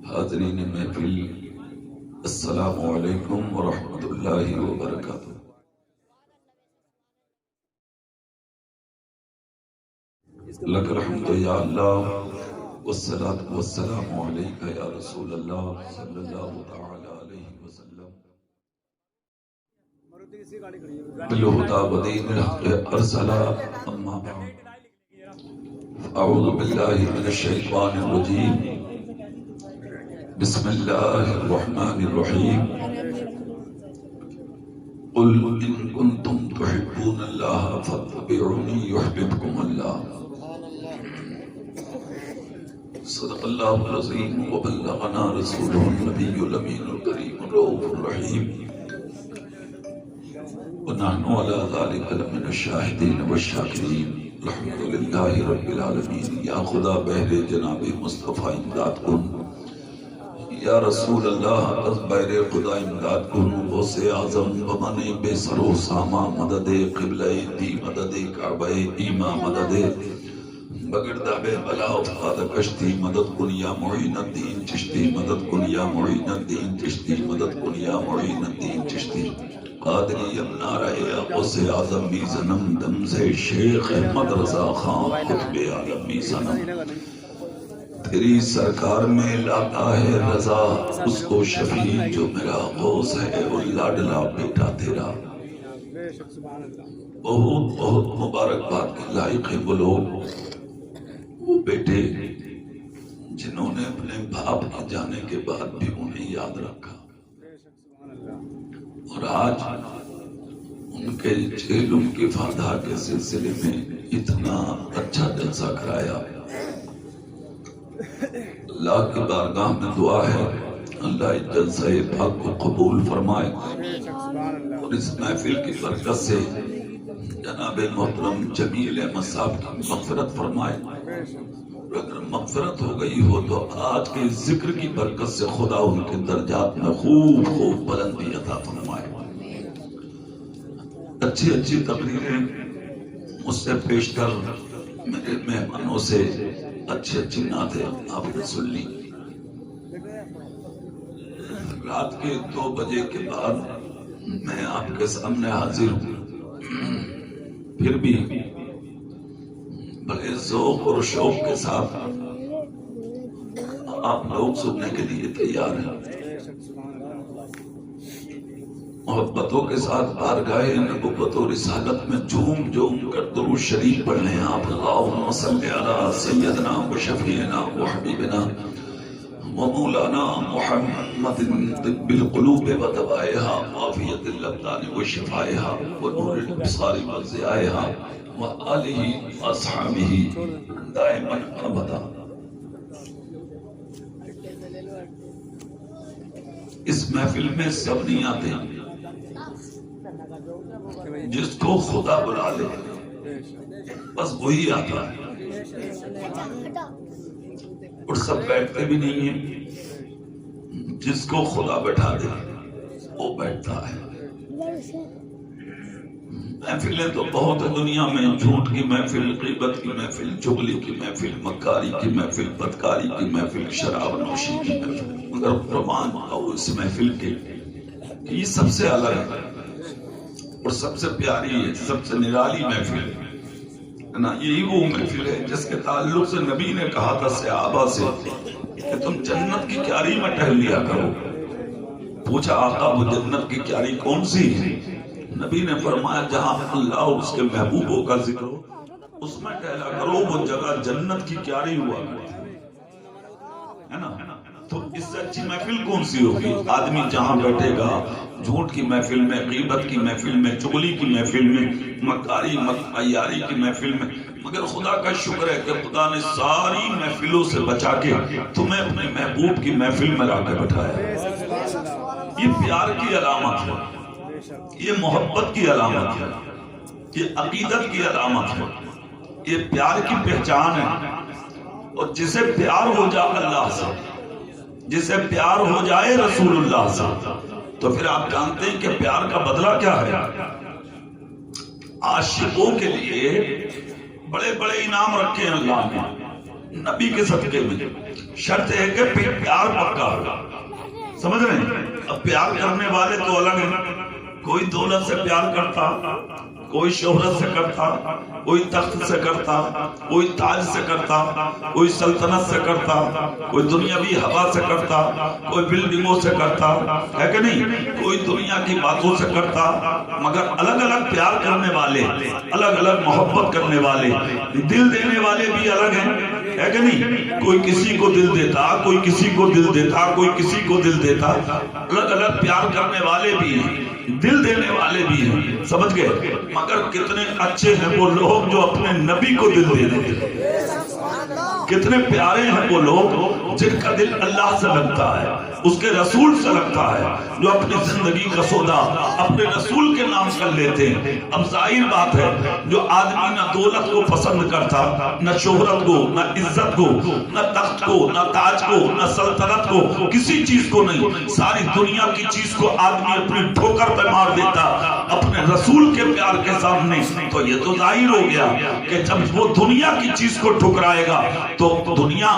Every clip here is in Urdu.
حاضرین محفل، السلام علیکم ورحمۃ اللہ وبرکاتہ۔ لک الحمد یا اللہ والصلاة والسلام علیک یا رسول اللہ صلی اللہ تعالی علیہ وسلم۔ بالہدی ودین الحق ارسلا، اما بعد، اعوذ باللہ من الشیطان الرجیم، بسم اللہ الرحمن الرحیم۔ قل ان کنتم تحبون اللہ فاتبعونی یحببکم اللہ۔ صدق اللہ العظیم وبلغنا رسولہ النبی الامین الکریم الرؤوف الرحیم، ونحن علی ذلک لمن الشاہدین والشاکرین، الحمد للہ رب العالمین۔ یا خدا بہر جناب مصطفیٰ امداد کن، یا رسول اللہ از بہر خدا امداد کن۔ غوث اعظم بمن بے سر و ساما مدد قبلہ دی، مدد کعبہ ایما مدد بگڑدا بے بلا افتاد کشتی، مدد کن یا معین الدین چشتی، مدد کن یا معین الدین چشتی، مدد کن یا معین الدین چشتی۔ قادری امنا رہے غوث اعظم می زنم دم سے شیخ احمد رضا خان قطب عالم می زنم۔ تیری سرکار میں لاتا ہے رضا، اس کو شفیع جو میرا غوث ہے، وہ لاڈلا بیٹا تیرا۔ بہت بہت مبارکباد کے لائق ہے وہ لوگ، وہ بیٹے جنہوں نے اپنے باپ کے جانے کے بعد بھی انہیں یاد رکھا، اور آج ان کے جیلوں کی فاتحہ کے سلسلے میں اتنا اچھا جلسہ کرایا۔ اللہ کی بارگاہ میں دعا ہے اللہ اس جلسہ پاک کو قبول فرمائے، اور اس محفل کی برکت سے جناب محترم جمیل احمد صاحب کی مغفرت فرمائے، اور اگر مغفرت ہو گئی ہو تو آج کے ذکر کی برکت سے خدا ان کے درجات میں خوب خوب بلندی عطا فرمائے۔ اچھی اچھی تقریریں مجھ سے پیشتر میرے مہمانوں سے اچھی اچھی نعتیں آپ نے سن لی۔ رات کے 2 بجے کے بعد میں آپ کے سامنے حاضر ہوں، پھر بھی بڑے ذوق اور شوق کے ساتھ آپ لوگ سننے کے لیے تیار ہیں۔ محبتوں کے ساتھ بارگاہ نبوت و رسالت میں جھوم جھوم کر درود شریف پڑھ لیں آپ۔ اللہم صلی علی سیدنا و شفیعنا و حبیبنا و مولانا محمد طب القلوب و دوائها وعافیت الابدان و شفائها و نور الابصار و ضیائها و آلہ و اصحابہ دائما ابدا۔ اس محفل میں سب نہیں آتے، جس کو خدا بلا لے بس وہی آتا ہے، اور سب بیٹھتے بھی نہیں ہیں، جس کو خدا بیٹھا دے وہ بیٹھتا ہے۔ محفلیں تو بہت ہے دنیا میں، جھوٹ کی محفل، غیبت کی محفل، چغلی کی محفل، مکاری کی محفل، بدکاری کی محفل، شراب نوشی کی محفل، مگر قربان اور اس محفل کے یہ سب سے الگ ہے اور سب سے پیاری ہے، سب سے نرالی محفل ہے نا۔ یہی وہ محفل ہے جس کے تعلق سے نبی نے کہا تھا صحابہ سے کہ تم جنت کی کیاری میں ٹہل لیا کرو۔ پوچھا آقا وہ جنت کی کیاری کون سی ہے؟ نبی نے فرمایا جہاں اللہ اور اس کے محبوبوں کا ذکر ہو اس میں ٹہلا کرو، وہ جگہ جنت کی کیاری ہوا کرتی ہے نا۔ تو اس سے اچھی محفل کون سی ہوگی؟ آدمی جہاں بیٹھے گا جھوٹ کی محفل میں، غیبت کی محفل میں، چغلی کی محفل میں، مکاری عیاری کی محفل میں، مگر خدا کا شکر ہے کہ خدا نے ساری محفلوں سے بچا کے تمہیں اپنے محبوب کی محفل میں لا کے بٹھایا۔ یہ پیار کی علامت ہے، یہ محبت کی علامت ہے، یہ عقیدت کی علامت ہے، یہ پیار کی پہچان ہے۔ اور جسے پیار ہو جائے اللہ سے، جسے پیار ہو جائے رسول اللہ سے، تو پھر آپ جانتے ہیں کہ پیار کا بدلہ کیا ہے۔ عاشقوں کے لیے بڑے بڑے انعام رکھے ہیں اللہ نے نبی کے صدقے میں۔ شرط ہے کہ پیار پکا ہو. سمجھ رہے ہیں؟ اب پیار کرنے والے تو الگ ہیں. کوئی دولت سے پیار کرتا، کوئی شہرت سے کرتا، کوئی تخت سے کرتا، کوئی تاج سے کرتا، کوئی سلطنت سے کرتا، کوئی دنیاوی ہوا سے کرتا، کوئی بلڈنگوں سے کرتا ہے کہ نہیں، کوئی دنیا کی باتوں سے کرتا. مگر الگ الگ پیار کرنے والے، الگ الگ محبت کرنے والے، دل دینے والے بھی الگ ہیں ہے کہ نہیں. کوئی کسی کو دل دیتا، کوئی کسی کو دل دیتا، کوئی کسی کو دل دیتا. الگ الگ پیار کرنے والے بھی ہیں، دل دینے والے بھی ہیں. سمجھ گئے؟ مگر کتنے اچھے ہیں وہ لوگ جو اپنے نبی کو دل دے دیتے. کتنے پیارے ہیں وہ لوگ جن کا دل اللہ سے لگتا ہے، اس کے رسول سے لگتا ہے، جو اپنی زندگی کا سودا اپنے رسول کے نام کر لیتے ہیں. اب ظاہر بات ہے جو آدمی نہ دولت کو پسند کرتا، نہ شہرت کو، نہ عزت کو، نہ تخت کو، نہ تاج کو، نہ سلطنت کو، کسی چیز کو نہیں، ساری دنیا کی چیز کو آدمی اپنی ٹھوکر پہ مار دیتا اپنے رسول کے پیار کے سامنے. تو یہ تو ظاہر ہو گیا کہ جب وہ دنیا کی چیز کو ٹھکرائے گا تو دنیا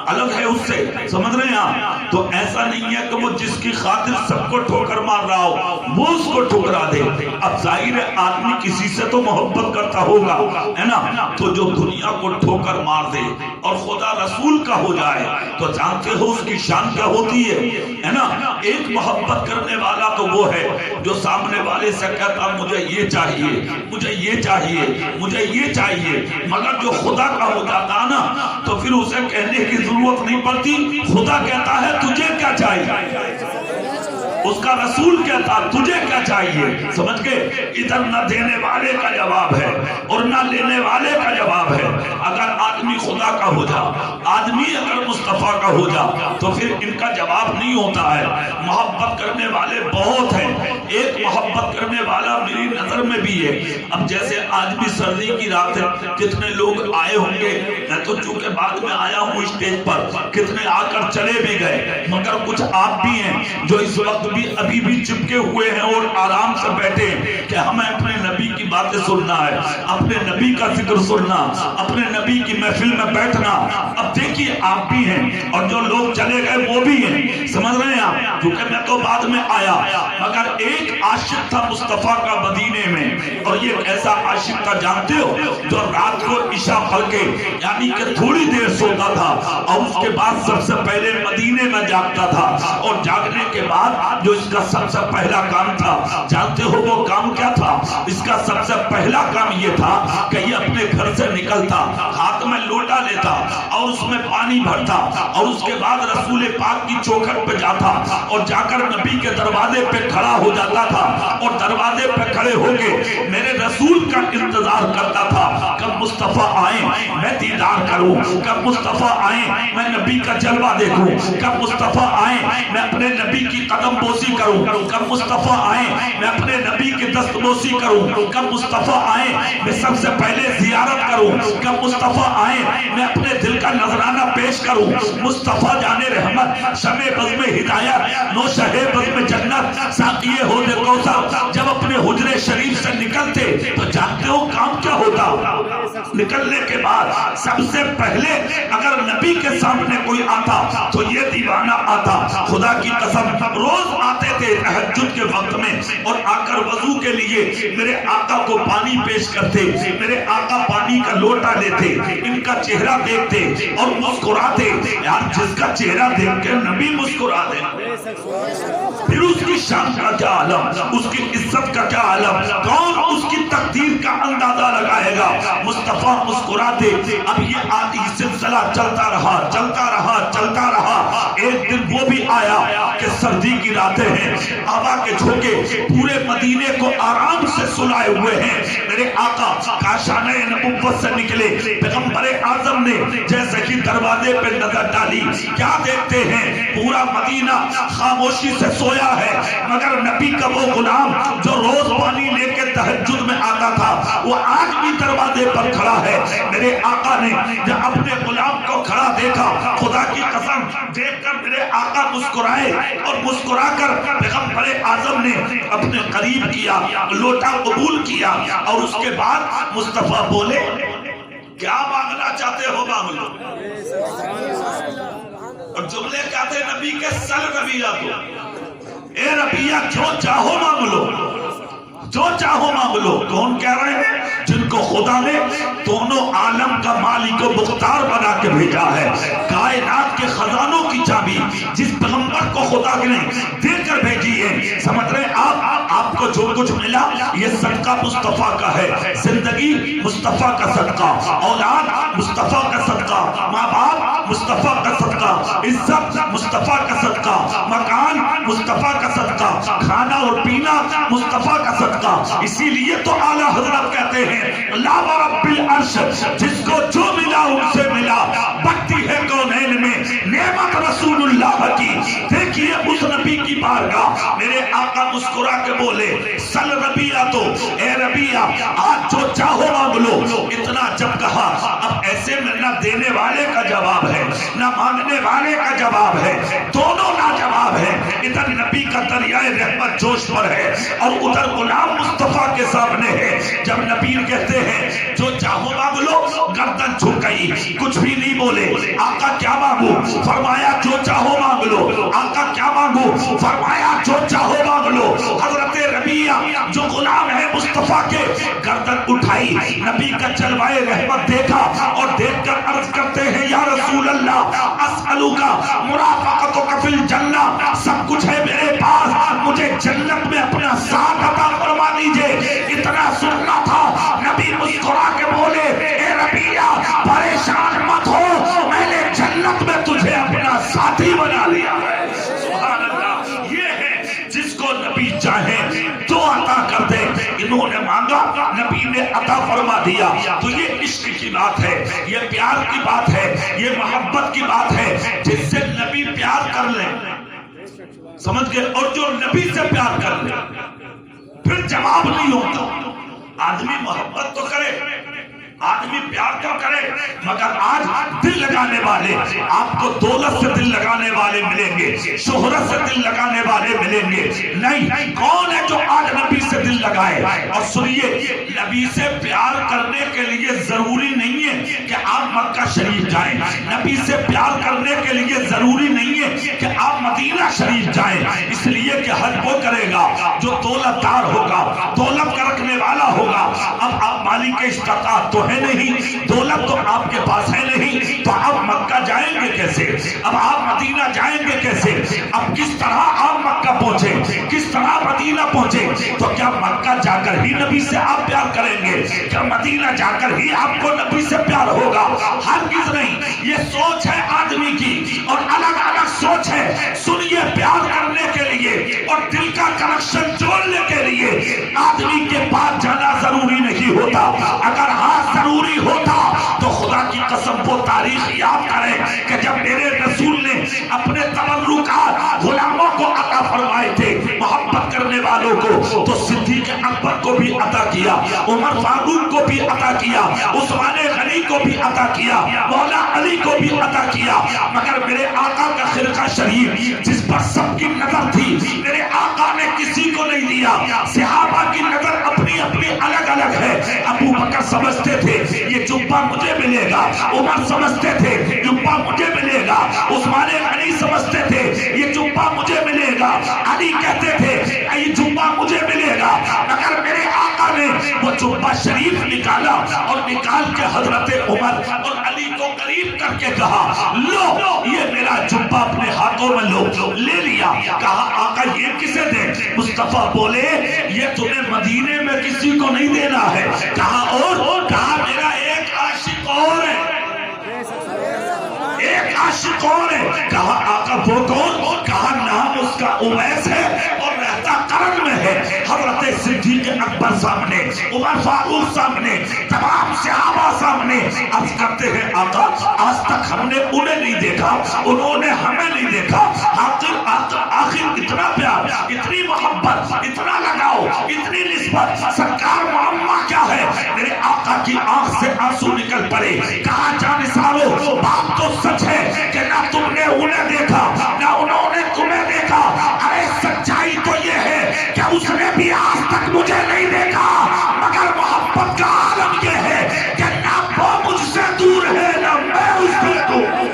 الگ ہے اس سے. سمجھ رہے ہیں آپ؟ تو ایسا نہیں ہے کہ وہ جس کی خاطر سب کو ٹھوکر مار رہا ہو وہ اس کو ٹھکرا دے. اب ظاہر ہے آدمی کسی سے تو محبت کرتا ہوگا ہے نا. تو جو دنیا کو ٹھوکر مار دے اور خدا رسول کا ہو جائے تو جانتے ہو اس کی شان کیا ہوتی ہے نا. ایک محبت کرنے والا تو وہ ہے جو سامنے والے سے کہتا مجھے یہ چاہیے، مجھے یہ چاہیے، مجھے یہ چاہیے. مگر جو خدا کا ہو جاتا نا تو پھر اسے کہنے کی ضرورت نہیں پڑتی. خدا کہتا ہے تجھے کیا چاہیے، اس کا رسول کہتا تجھے کیا چاہیے. سمجھ گئے؟ ادھر نہ دینے والے کا جواب ہے اور نہ لینے والے کا جواب ہے. اگر آدمی خدا کا ہو جا، آدمی اگر مصطفیٰ کا ہو جا تو پھر ان کا جواب نہیں ہوتا ہے. محبت کرنے والے بہت ہیں. ایک محبت کرنے والا میری نظر میں بھی ہے. اب جیسے آج بھی سردی کی رات ہے، کتنے لوگ آئے ہوں گے. میں تو چونکہ بعد میں آیا ہوں اسٹیج پر، کتنے آ کر چلے بھی گئے. مگر کچھ آپ بھی ہیں جو اس وقت بھی ابھی بھی چپکے ہوئے ہیں اور آرام سے بیٹھے ہیں کہ ہمیں اپنے نبی کی باتیں سننا ہے، اپنے نبی کا ذکر سننا، اپنے نبی کی محفل میں بیٹھنا. اب دیکھیے آپ بھی ہیں اور جو لوگ چلے گئے وہ بھی ہیں. سمجھ رہے ہیں آپ؟ کیونکہ میں تو بعد میں آیا. مگر ایک عاشق تھا مصطفیٰ کا مدینے میں، اور یہ ایسا عاشق تھا جانتے ہو جو رات کو عشاء پڑھ کے یعنی کہ تھوڑی دیر سوتا تھا اور اس کے بعد سب سے پہلے مدینے میں جاگتا تھا. اور جاگنے کے بعد جو اس کا سب سے پہلا کام تھا جانتے ہو وہ کام کیا تھا؟ اس کا سب سے پہلا کام یہ تھا کہ یہ اپنے گھر سے نکلتا، ہاتھ میں لوٹا لیتا اور اس میں پانی بھرتا، اور اس کے بعد رسول پاک کی چوکھٹ پہ جاتا اور جا کر نبی کے دروازے پہ کھڑا ہو جاتا تھا اور دروازے پہ کھڑے ہو کے میرے رسول کا انتظار کرتا تھا. کب مصطفیٰ آئیں میں دیدار کروں، کب مصطفیٰ آئیں میں نبی کا جلوہ دیکھوں، کب مصطفیٰ آئیں میں اپنے نبی کی قدم بوسی کروں، کب مصطفیٰ آئیں میں اپنے نبی کی دست بوسی کروں، کب مصطفیٰ آئیں میں سب سے پہلے زیارت کروں، کب مصطفیٰ آئیں میں اپنے دل کا نذرانہ پیش کروں. مصطفیٰ جانے رحمت، شمع بزم ہدایت، نوشہ بزم جنت، ساقی حوض کوثر جب اپنے حجرے شریف سے نکلتے تو جانتے ہو کام کیا ہوتا؟ نکلنے کے بعد سب سے پہلے اگر نبی کے سامنے کوئی آتا تو یہ دیوانہ آتا. خدا کی قسم روز آتے تھے تہجد کے وقت میں اور آ کر وضو کے لیے میرے آقا کو پانی پیش کرتے. میرے آقا پانی کا لوٹا لیتے، ان کا چہرہ دیکھتے اور مسکراتے. یار جس کا چہرہ دیکھ کے نبی مسکرا دے پھر اس کی شان کا کیا عالم، اس کی عزت کا کیا عالم، کون اس کی تقدیر کا اندازہ لگائے گا. مصطفیٰ مسکراتے. اب یہ آدھی سلسلہ چلتا رہا چلتا رہا چلتا رہا. ایک دن وہ بھی آیا کہ سردی کی راتیں ہیں، ہوا کے جھونکے پورے مدینے کو آرام سے سلائے ہوئے ہیں. میرے آقا کاشانہ نبوت سے نکلے، پیغمبر اعظم نے جیسے کہ دروازے پہ نظر ڈالی کیا دیکھتے ہیں؟ پورا مدینہ خاموشی سے سویا ہے، مگر نبی کا وہ غلام جو روز پانی لے کے تہجد میں آتا تھا وہ آج بھی دروازے پر کھڑا ہے. میرے آقا نے جب اپنے غلام کو کھڑا دیکھا، خدا کی قسم دیکھ کر میرے آقا مسکرائے اور مسکرا کر پیغمبر اعظم نے اپنے قریب کیا، لوٹا قبول کیا اور اس کے بعد مصطفیٰ بولے کیا مانگنا چاہتے ہو مانگ لو. اور جملے کیا تھے نبی کے؟ سل ربیہ تو، اے ربیہ جو چاہو مانگ لو، جو چاہو مانگ لو۔ کون کہہ رہے ہیں؟ جن کو خدا نے دونوں عالم کا مالک و مختار بنا کے بھیجا ہے، کائنات کے خزانوں کی چابی جس پیغمبر کو خدا نے دے کر بھیجی ہے۔ سمجھ رہے ہیں آپ کو جو کچھ ملا یہ صدقہ مصطفیٰ کا ہے، زندگی مصطفیٰ کا صدقہ، اولاد مصطفیٰ کا صدقہ، ماں باپ مصطفیٰ کا صدقہ، عزت مصطفیٰ کا صدقہ، مکان مصطفیٰ کا صدقہ، کھانا اور پینا مصطفیٰ کا صدقہ۔ اسی لیے تو اعلیٰ حضرت کہتے ہیں لا رب العرش، جس کو جو ملا ان سے ملا، بکتی ہے کونین میں نعمت رسول اللہ کی۔ دیکھیے اس نبی کی بارگاہ، میرے آقا مسکرا کے بولے سل ربیہ تو، اے ربیہ آج جو چاہو مانگ لو۔ اتنا جب کہا، اب ایسے میں نہ دینے والے کا جواب ہے نہ مانگنے والے کا جواب ہے، دونوں لاجواب ہے۔ ادھر نبی کا دریائے رحمت جوش پر ہے اور ادھر غلام مصطفیٰ کے سامنے ہے۔ جب نبی کہتے ہیں جو چاہو مانگ لو، گردن جھک گئی، کچھ بھی نہیں بولے۔ آقا کیا مانگو؟ فرمایا جو چاہو مانگ لو۔ آقا کیا مانگو؟ فرمایا جو چاہو مانگ لو۔ حضرت ربیہ جو غلام ہے مصطفیٰ کے، گردن اٹھائی، نبی کا جلوائے رحمت دیکھا اور دیکھ کر عرض کرتے ہیں یا رسول اللہ اسألوکا مرافقتک فی الجنہ، سب کچھ ہے میرے پاس، مجھے جنت میں اپنا ساتھ عطا فرما دیجئے۔ اتنا سننا تھا، نبی مسکرا کے بولے اے ربیہ پریشان مت ہو، میں نے جنت میں تجھے اپنا ساتھی بنا لیا ہے۔ سبحان اللہ، یہ ہے جس کو نبی چاہے تو عطا کر دے۔ انہوں نے مانگا، نبی نے عطا فرما دیا۔ تو یہ عشق کی بات ہے، یہ پیار کی بات ہے، یہ محبت کی بات ہے، جس سے نبی پیار کر لے، سمجھ گئے؟ اور جو نبی سے پیار کر لے پھر جواب نہیں ہوتا۔ آدمی محبت تو کرے، آدمی پیار تو کرے، مگر آج دل لگانے والے آپ کو دولت سے دل لگانے والے ملیں گے، شہرت سے دل لگانے والے ملیں گے نہیں۔ کون ہے جو آج نبی سے دل لگائے؟ اور سنیے، نبی سے پیار کرنے کے لیے ضروری نہیں ہے کہ آپ مکہ شریف جائیں، نبی سے پیار کرنے کے لیے ضروری نہیں ہے کہ آپ مدینہ شریف جائیں، اس لیے کہ حج وہ کرے گا جو دولت دار ہوگا، دولت کا رکھنے والا ہوگا۔ اب آپ مالک استطاعت تو ہے نہیں، دولت تو آپ کے پاس ہے نہیں، تو آپ مکہ جائیں گے کیسے؟ اب آپ مدینہ جائیں گے کیسے؟ اب کس طرح آپ مکہ پہنچے، کس طرح مدینہ پہنچے؟ تو کیا مکہ جا کر ہی نبی سے آپ پیار کریں گے؟ کیا مدینہ جا کر ہی آپ کو نبی سے پیار ہوگا؟ ہرگز نہیں۔ یہ سوچ ہے آدمی کی اور الگ الگ سوچ ہے۔ سنیے، پیار کرنے کے لیے اور دل کا کنیکشن جوڑنے کے لیے آدمی کے پاس جانا ضروری نہیں ہوتا۔ اگر ہاں ضروری ہوتا تو خدا کی قسم وہ تاریخ یاد کرے کہ جب میرے رسول نے اپنے تبرکات غلاموں کو عطا فرمائے تھے، محبت کرنے والوں کو، تو صدیق اکبر کو بھی عطا کیا، عمر فاروق کو بھی عطا کیا، عثمان غنی کو بھی عطا کیا، مولا علی کو بھی عطا کیا۔ مگر میرے آقا کا خرقہ شریف جس پر سب کی نظر تھی، میرے آقا نے کسی کو نہیں دیا۔ صحابہ کی نظر اپنی اپنی الگ الگ ہے۔ ابو بکر سمجھتے تھے یہ جبہ مجھے ملے گا، عمر سمجھتے تھے جبہ مجھے ملے گا، عثمان غنی سمجھتے تھے یہ جبہ مجھے ملے گا، علی کہتے تھے یہ جبہ مجھے ملے گا۔ مگر میرے آقا نے وہ جبہ شریف نکالا اور نکال کے حضرت عمر اور علی کو قریب کر کے کہا لو یہ میرا جبہ اپنے ہاتھوں میں لو، لے لیا۔ کہا آقا یہ کسے دے؟ مصطفیٰ بولے یہ تمہیں مدینے میں کسی کو نہیں دینا ہے۔ کہا اور؟ کہا میرا ایک عاشق اور ہے، ایک عاشق اور ہے۔ کہا آقا وہ کون؟ کہا نام اس کا اویس ہے اور رہتا قرن میں ہے۔ حضرت صدیق اکبر سامنے، عمر فاروق سامنے، تمام صحابہ سامنے عرض کرتے ہیں آقا آج تک ہم نے انہیں نہیں دیکھا، انہوں نے ہمیں نہیں دیکھا، آخر اتنا پیار، اتنی محبت، اتنا لگاؤ، اتنی نسبت، سرکار معمہ کیا ہے؟ میرے آقا کی آنکھ سے آنسو نکل پڑے۔ کہا جانسارو بات تو سچ ہے کہ نہ تم نے انہیں دیکھا نہ انہوں نے تمہیں دیکھا، ارے سچائی تو یہ ہے کہ اس نے بھی آج تک مجھے نہیں دیکھا، مگر محبت کا عالم یہ ہے کہ نہ وہ مجھ سے دور ہے نہ میں اس سے دور۔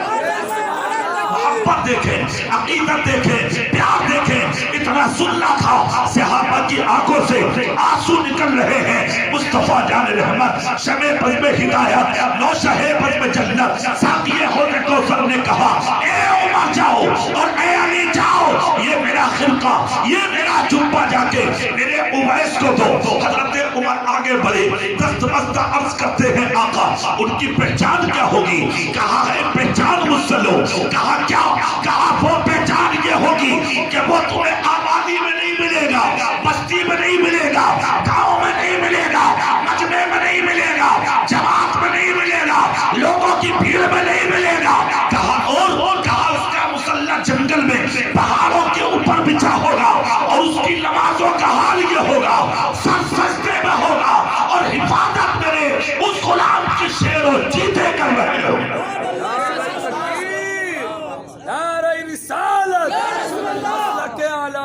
عقیدت دیکھیں، پیار دیکھیں، اتنا سننا تھا صحابہ کی آنکھوں سے آنسو نکل رہے ہیں. مصطفیٰ جان رحمت، شمع بزم ہدایت، نوشہ بزم جنت، ساقی حوض کوثر نے کہا اے عمر جاؤ اور اے علی جاؤ، یہ میرا خرقہ، یہ میرا جبہ جا کے میرے اویس کو دو. حضرت عمر آگے بڑھے، دست بستہ عرض کرتے ہیں آقا ان کی پہچان کیا ہوگی؟ کہا ہے پہچان مجھ سے لو. کہا کیا؟ کہا وہ پہچان یہ ہوگی کہ وہ تمہیں آبادی میں نہیں ملے گا، بستی میں نہیں ملے گا، گاؤں میں نہیں ملے گا، مجمع میں نہیں ملے گا، جماعت میں نہیں ملے گا، لوگوں کی بھیڑ میں نہیں ملے گا. کہا اور کہا اس کا مسلح جنگل میں پہاڑوں کے اوپر بچھا ہوگا اور اس کی نمازوں کا حال یہ ہوگا سر سجدے میں ہوگا اور حفاظت میرے اس غلام کی شیر و چیتے کر رہے ہوگا.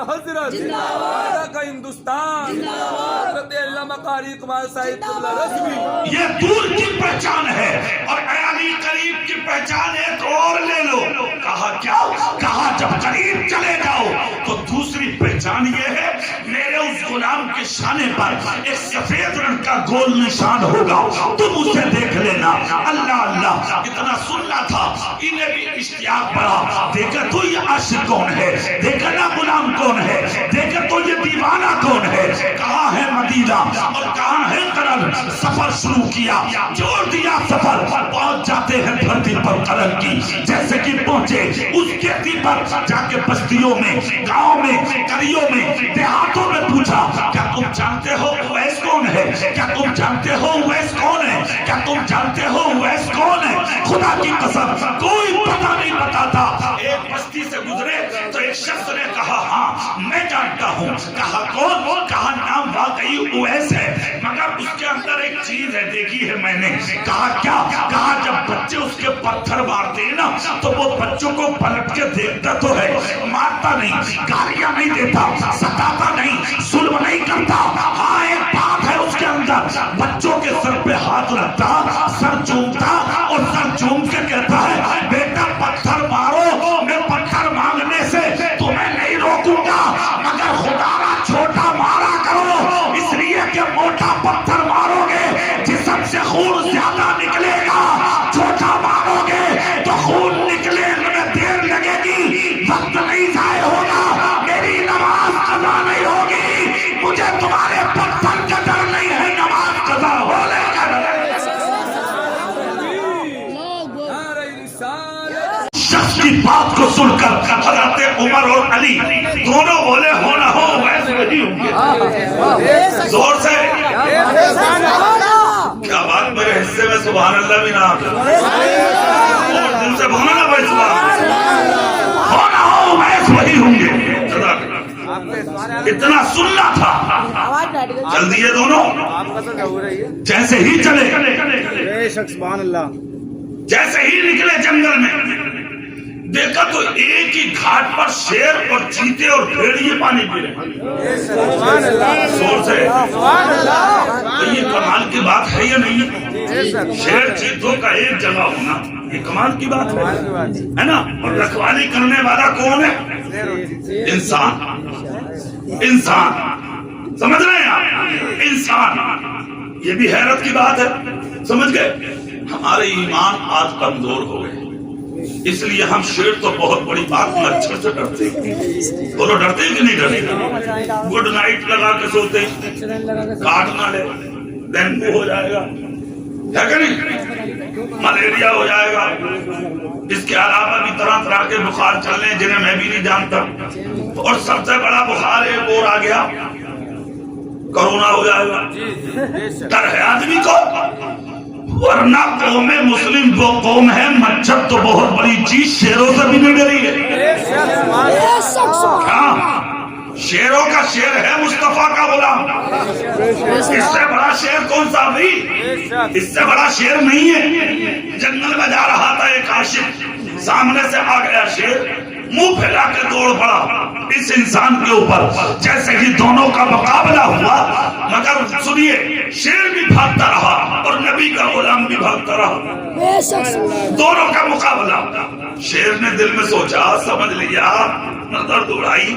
حضرت کا ہندوستان، حضرت علامہ قاری کمال صاحب قبلہ رضوی. یہ دور کی پہچان ہے اور اے علی قریب کی پہچان ہے تو اور لے لو. کہا کیا؟ کہا جب قریب چلے جاؤ تو دوسری پہچان یہ ہے میرے اس غلام کے شانے پر ایک سفید رنگ کا گول نشان ہوگا، تم اسے دیکھ لینا. اللہ اللہ اتنا سننا تھا. انہیں بھی اشتیاق پڑا، دیکھا تو یہ عاشق کون ہے، دیکھا نا غلام کون ہے، دیکھا تو یہ دیوانہ کون ہے. کہاں ہے مدینہ اور کہاں ہے قرن. سفر شروع کیا، جوڑ دیا سفر. پہنچ جاتے ہیں دھرتی پر قرن کی. جیسے کہ پہنچے اس کھیتی پر جا کے بستیوں میں، گاؤں میں، گلیوں میں، دیہاتوں میں پوچھا کیا تم جانتے ہو اویس کون ہے؟ کیا تم جانتے ہو اویس کون ہے؟ کیا تم جانتے ہو اویس کون ہے؟ خدا کی قسم کوئی پتہ نہیں بتاتا. ایک بستی سے گزرے تو ایک شخص نے کہا ہاں میں جانتا ہوں. کہا کون؟ کہا نام واقعی اویس ہے مگر اس کے اندر ایک چیز ہے دیکھی ہے میں نے. کہا کیا؟ کہا جب بچے اس کے پتھر مارتے ہیں نا تو وہ بچوں کو پلٹ کے دیکھتا تو ہے، مارتا نہیں، گالیاں نہیں دیتا، ستاتا نہیں، ظلم نہیں کرتا. ہاں ایک بات ہے اس کے اندر، بچوں کے سر پہ ہاتھ رکھتا، سر چومتا اور سر چوم کے کہتا ہے بیٹا پتھر مارو، میں پتھر مانگنے سے تمہیں نہیں روکوں گا مگر خدا را چھوٹا مارا کرو، اس لیے کہ موٹا پتھر مارو گے جسم سے خون زیادہ نکلے گا، چھوٹا مارو گے تو خون نکلے میں دیر لگے گی، وقت نہیں ضائع ہوگا، میری نماز قضا نہیں ہوگی. مجھے تمہارے پتھر کا ڈر نہیں ہے، نماز قضا ہونے کا ڈر ہے. شخص کی بات کو سن کر حضرت عمر اور علی دونوں بولے ہو نہ ہو ویسے وہی ہوں گے. زور سے کیا بات، میرے حصے میں سبحان اللہ بھی نہ آتا اور دل سے بولنا نا بھائی سبحان اللہ، ہو نہ ہو ویسے وہی ہوں گے. اتنا سننا تھا. جلدی یہ دونوں جیسے ہی چلے، سبحان اللہ، جیسے ہی نکلے جنگل میں دیکھا تو ایک ہی گھاٹ پر شیر اور چیتے اور بھیڑیے پانی پی رہے ہیں. زور سے تو یہ کمال کی بات ہے یا نہیں؟ شیر چیتوں کا ایک جگہ ہونا یہ کمال کی بات ہے نا. اور رکھوالی کرنے والا کون ہے؟ انسان. انسان سمجھ رہے ہیں آپ؟ انسان. یہ بھی حیرت کی بات ہے. سمجھ گئے؟ ہمارے ایمان آج کمزور ہو گئے، اس لیے ہم شیر تو بہت بڑی بات مچھر سے ڈرتے ہیں. بولو ڈرتے ہیں کہ نہیں ڈرتے؟ گڈ نائٹ لگا کے سوتے ہیں، کاٹ نہ لے ڈینگو ہو جائے گا ہے کہ نہیں، ملیریا ہو جائے گا. اس کے علاوہ بھی طرح طرح کے بخار چل رہے ہیں جنہیں میں بھی نہیں جانتا. اور سب سے بڑا بخار ایک اور آ گیا، کرونا ہو جائے گا. ڈر ہے آدمی کو، ورنہ قوم مسلم وہ قوم ہے مچھر تو بہت بڑی چیز شیروں سے بھی نہیں ڈری ہے. شیروں کا شیر ہے مصطفیٰ کا غلام. اس سے بڑا شیر کون سا بھائی؟ اس سے بڑا شیر نہیں ہے. جنگل میں جا رہا تھا ایک عاشق، سامنے سے آ گیا شیر، منہ پھیلا کے دوڑ پڑا اس انسان کے اوپر. جیسے ہی دونوں کا مقابلہ ہوا، مگر سنیے شیر بھی بھاگتا رہا اور نبی کا غلام بھی بھاگتا رہا، دونوں کا مقابلہ۔ شیر نے دل میں سوچا، سمجھ لیا، نظر دوڑائی،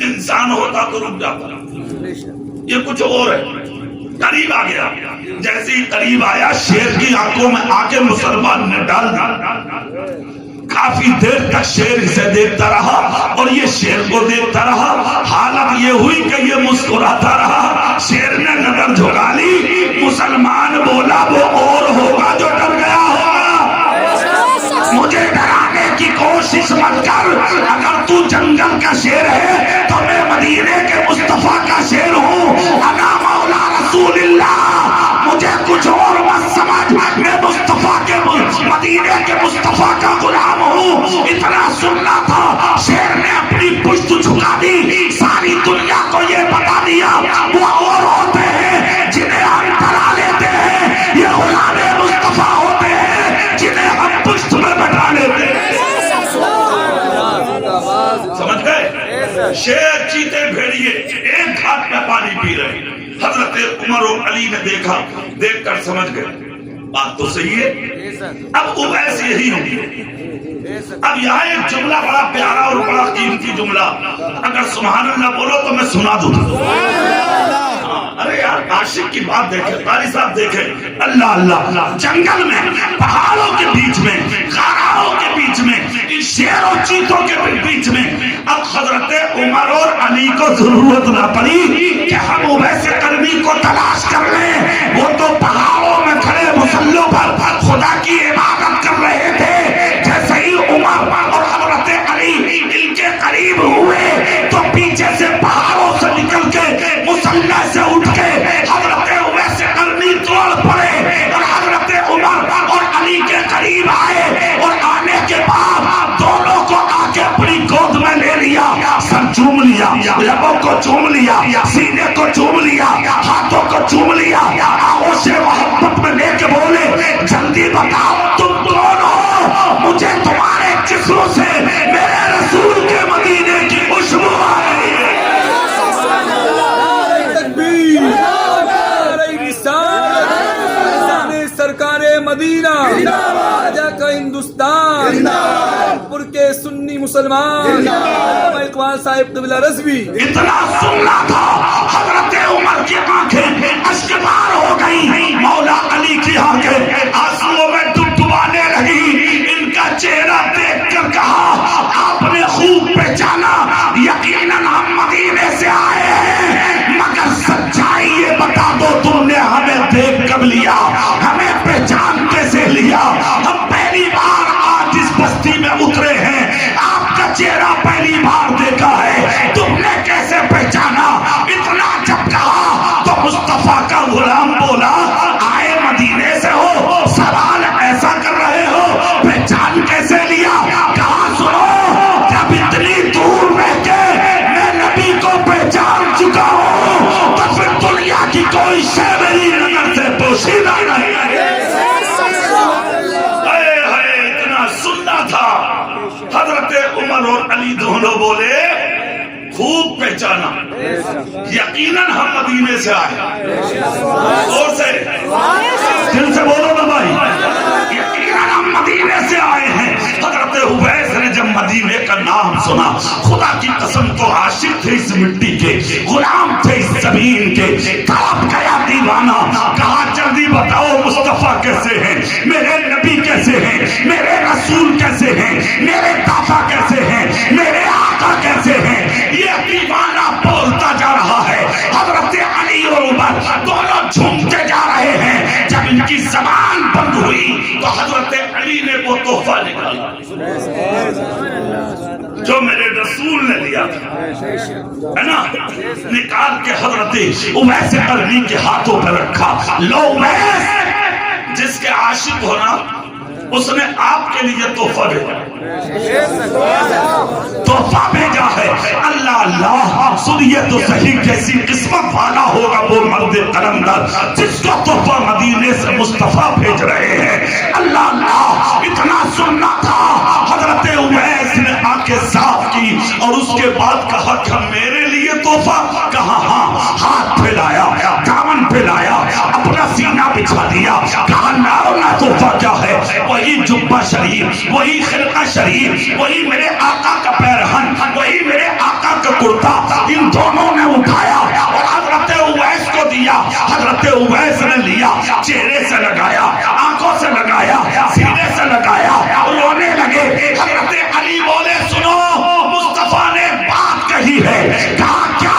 انسان ہوتا تو رک جاتا، یہ کچھ اور ہے۔ قریب آ گیا، جیسے ہی قریب آیا شیر کی آنکھوں میں آ کے مسلمان نے ڈال دی۔ کافی دیر تک شیر اسے دیکھتا رہا اور یہ شیر کو دیکھتا رہا۔ حالت یہ ہوئی کہ یہ مسکراتا رہا۔ شیر نے نظر جھکا لی، مسلمان بولا وہ اور ہوگا جو ڈر گیا ہوگا، مجھے ڈرانے کی کوشش مت کر، اگر تو جنگل کا شیر ہے تو میں مدینے کے مصطفیٰ کا شیر ہوں، انا مولا رسول اللہ، مجھے کچھ اور مت سمجھ، میں مصطفیٰ کے مدینے کے مصطفیٰ کا غلام ہوں۔ اتنا سننا تھا، شیر نے اپنی پشت جھکا دی، ساری دنیا کو یہ بتا دیا وہ اور ہوتے ہیں جنہیں ہم ڈرا لیتے ہیں، یہ غلام مصطفیٰ ہوتے ہیں جنہیں ہم پشت میں بٹھا لیتے ہیں۔ سمجھ گئے؟ شیر چیتے بھیڑیے ایک ہاتھ میں پانی پی رہے، حضرت عمر اور علی نے دیکھا، دیکھ کر سمجھ گئے بات تو صحیح ہے، اب اویس یہی ہوں۔ اب یہاں ایک جملہ بڑا پیارا اور بڑا قیمتی جملہ، اگر سبحان اللہ بولو تو میں سنا دوں۔ ارے یار عاشق کی بات دیکھیں، قاری صاحب دیکھیں، اللہ اللہ، جنگل میں، پہاڑوں کے بیچ میں، غاراؤں کے بیچ میں، ان شیر و چیتوں کے بیچ میں، اب حضرت عمر اور علی کو ضرورت نہ پڑی کہ ہم اویس قرنی کو تلاش کر لیں، وہ تو پہاڑوں میں کھڑے مسلوں پر خدا کی عبادت کر رہے تھے۔ جیسے ہی عمر اور حضرت علی ان کے قریب ہوئے تو پیچھے سے پہاڑوں سے نکل کے مسلح سے اٹھ کے حضرت اویس قرنی دوڑ پڑے اور حضرت عمر اور علی کے قریب آئے، اور آنے کے بعد دونوں کو آ کے اپنی گود میں لے لیا، سر چوم لیا، لبوں کو چوم لیا، سینے کو چوم لیا، ہاتھوں کو چوم لیا، آغوش محبت میں لے کے بولے جلدی بتاؤ تم کون ہو، مجھے تمہارے جسموں سے میرے رسول کے مدینے کی خوشبو آ رہی ہے۔ سرکار مدینہ، راجہ کا ہندوستان، پور کے سنی مسلمان، اقبال صاحب قبلہ رضوی۔ اتنا سننا تھا، حضرت عمر کی آنکھیں اشکبار ہو گئی، مولا علی کی آنکھیں آنسوؤں میں ڈبڈبانے لگی۔ ان کا چہرہ دیکھ کر کہا آپ نے خوب پہچانا، یقیناً ہم مدینے سے آئے ہیں، مگر سچائی یہ بتا دو تم نے ہمیں دیکھ کب لیا، ہمیں پہچان کیسے لیا؟ ہم پہلی بار آج اس بستی میں اترے ہیں، آپ کا چہرہ پہلی بار دیکھا ہے، تم نے کیسے پہچانا؟ اتنا جب کہا تو مصطفیٰ کا غلام بولا آئے مدینے سے ہو، سوال ایسا کر رہے ہو، پہچان کیسے لیا؟ کہا سنو، جب اتنی دور رہ کے میں نبی کو پہچان چکا ہوں تو پھر دنیا کی کوئی شے میری نظر سے پوشیدہ نہیں ہے۔ اتنا سننا تھا، حضرت عمر اور علی دونوں بولے خوب پہچانا، یقیناً ہم مدینے سے آئے، اور سے دل سے بولو نا بھائی، یقیناً ہم مدینے سے آئے ہیں۔ حضرت اویس نے جب مدینے کا نام سنا، خدا کی قسم تو عاشق تھے اس مٹی کے، غلام تھے اس زمین کے، تڑپ گیا دیوانہ، کہا جلدی بتاؤ مصطفیٰ کیسے ہیں، میرے نبی کیسے ہیں، میرے رسول کیسے ہیں، میرے داتا کیسے ہیں، میرے آقا کیسے ہیں؟ یہ دیوانہ بولتا جا رہا ہے، حضرت علی اور عمر دونوں جھومتے جا رہے ہیں۔ جب ان کی زبان بند ہوئی تو حضرت علی نے وہ تحفہ نکالا جو میرے رسول نے دیا تھا، ہے نا، نکال کے حضرت اویس قرنی کے ہاتھوں پہ رکھا، لو اویس، جس کے عاشق ہونا اس نے آپ کے لیے تحفہ بھیجا، تحفہ بھیجا ہے۔ اللہ اللہ، سنیے تو صحیح کیسی قسمت والا ہوگا وہ مرد قلندر جس کو تحفہ مدینے سے مصطفیٰ بھیج رہے ہیں۔ اللہ اللہ، اتنا سننا تھا، حضرت اویس نے آنکھیں صاف کی اور اس کے بعد کہا کہ میرے لیے تحفہ؟ کہا ہاں، ہاتھ پھیلایا، دامن پھیلایا، بچھا دیا. کہا لاؤ نا تحفہ کیا ہے؟ وہی جبہ شریف، وہی خرقہ شریف، وہی میرے آقا کا پیرہن، وہی میرے آقا کا کرتا. ان دونوں نے اٹھایا اور حضرت اویس کو دیا. حضرت اویس نے لیا، چہرے سے لگایا، آنکھوں سے لگایا، سینے سے لگایا، رونے لگے. حضرت علی بولے سنو، مصطفیٰ نے بات کہی ہے. کہا کیا؟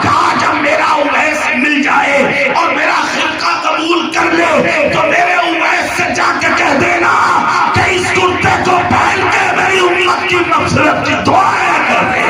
کہا جب میرا اویس مل جائے اور میرا خرقہ قبول کر لے تو میرے اویس سے جا کے کہہ دینا کہ اس کرتے کو پہن کے میری امت کی مغفرت کی دعائیں کر دے.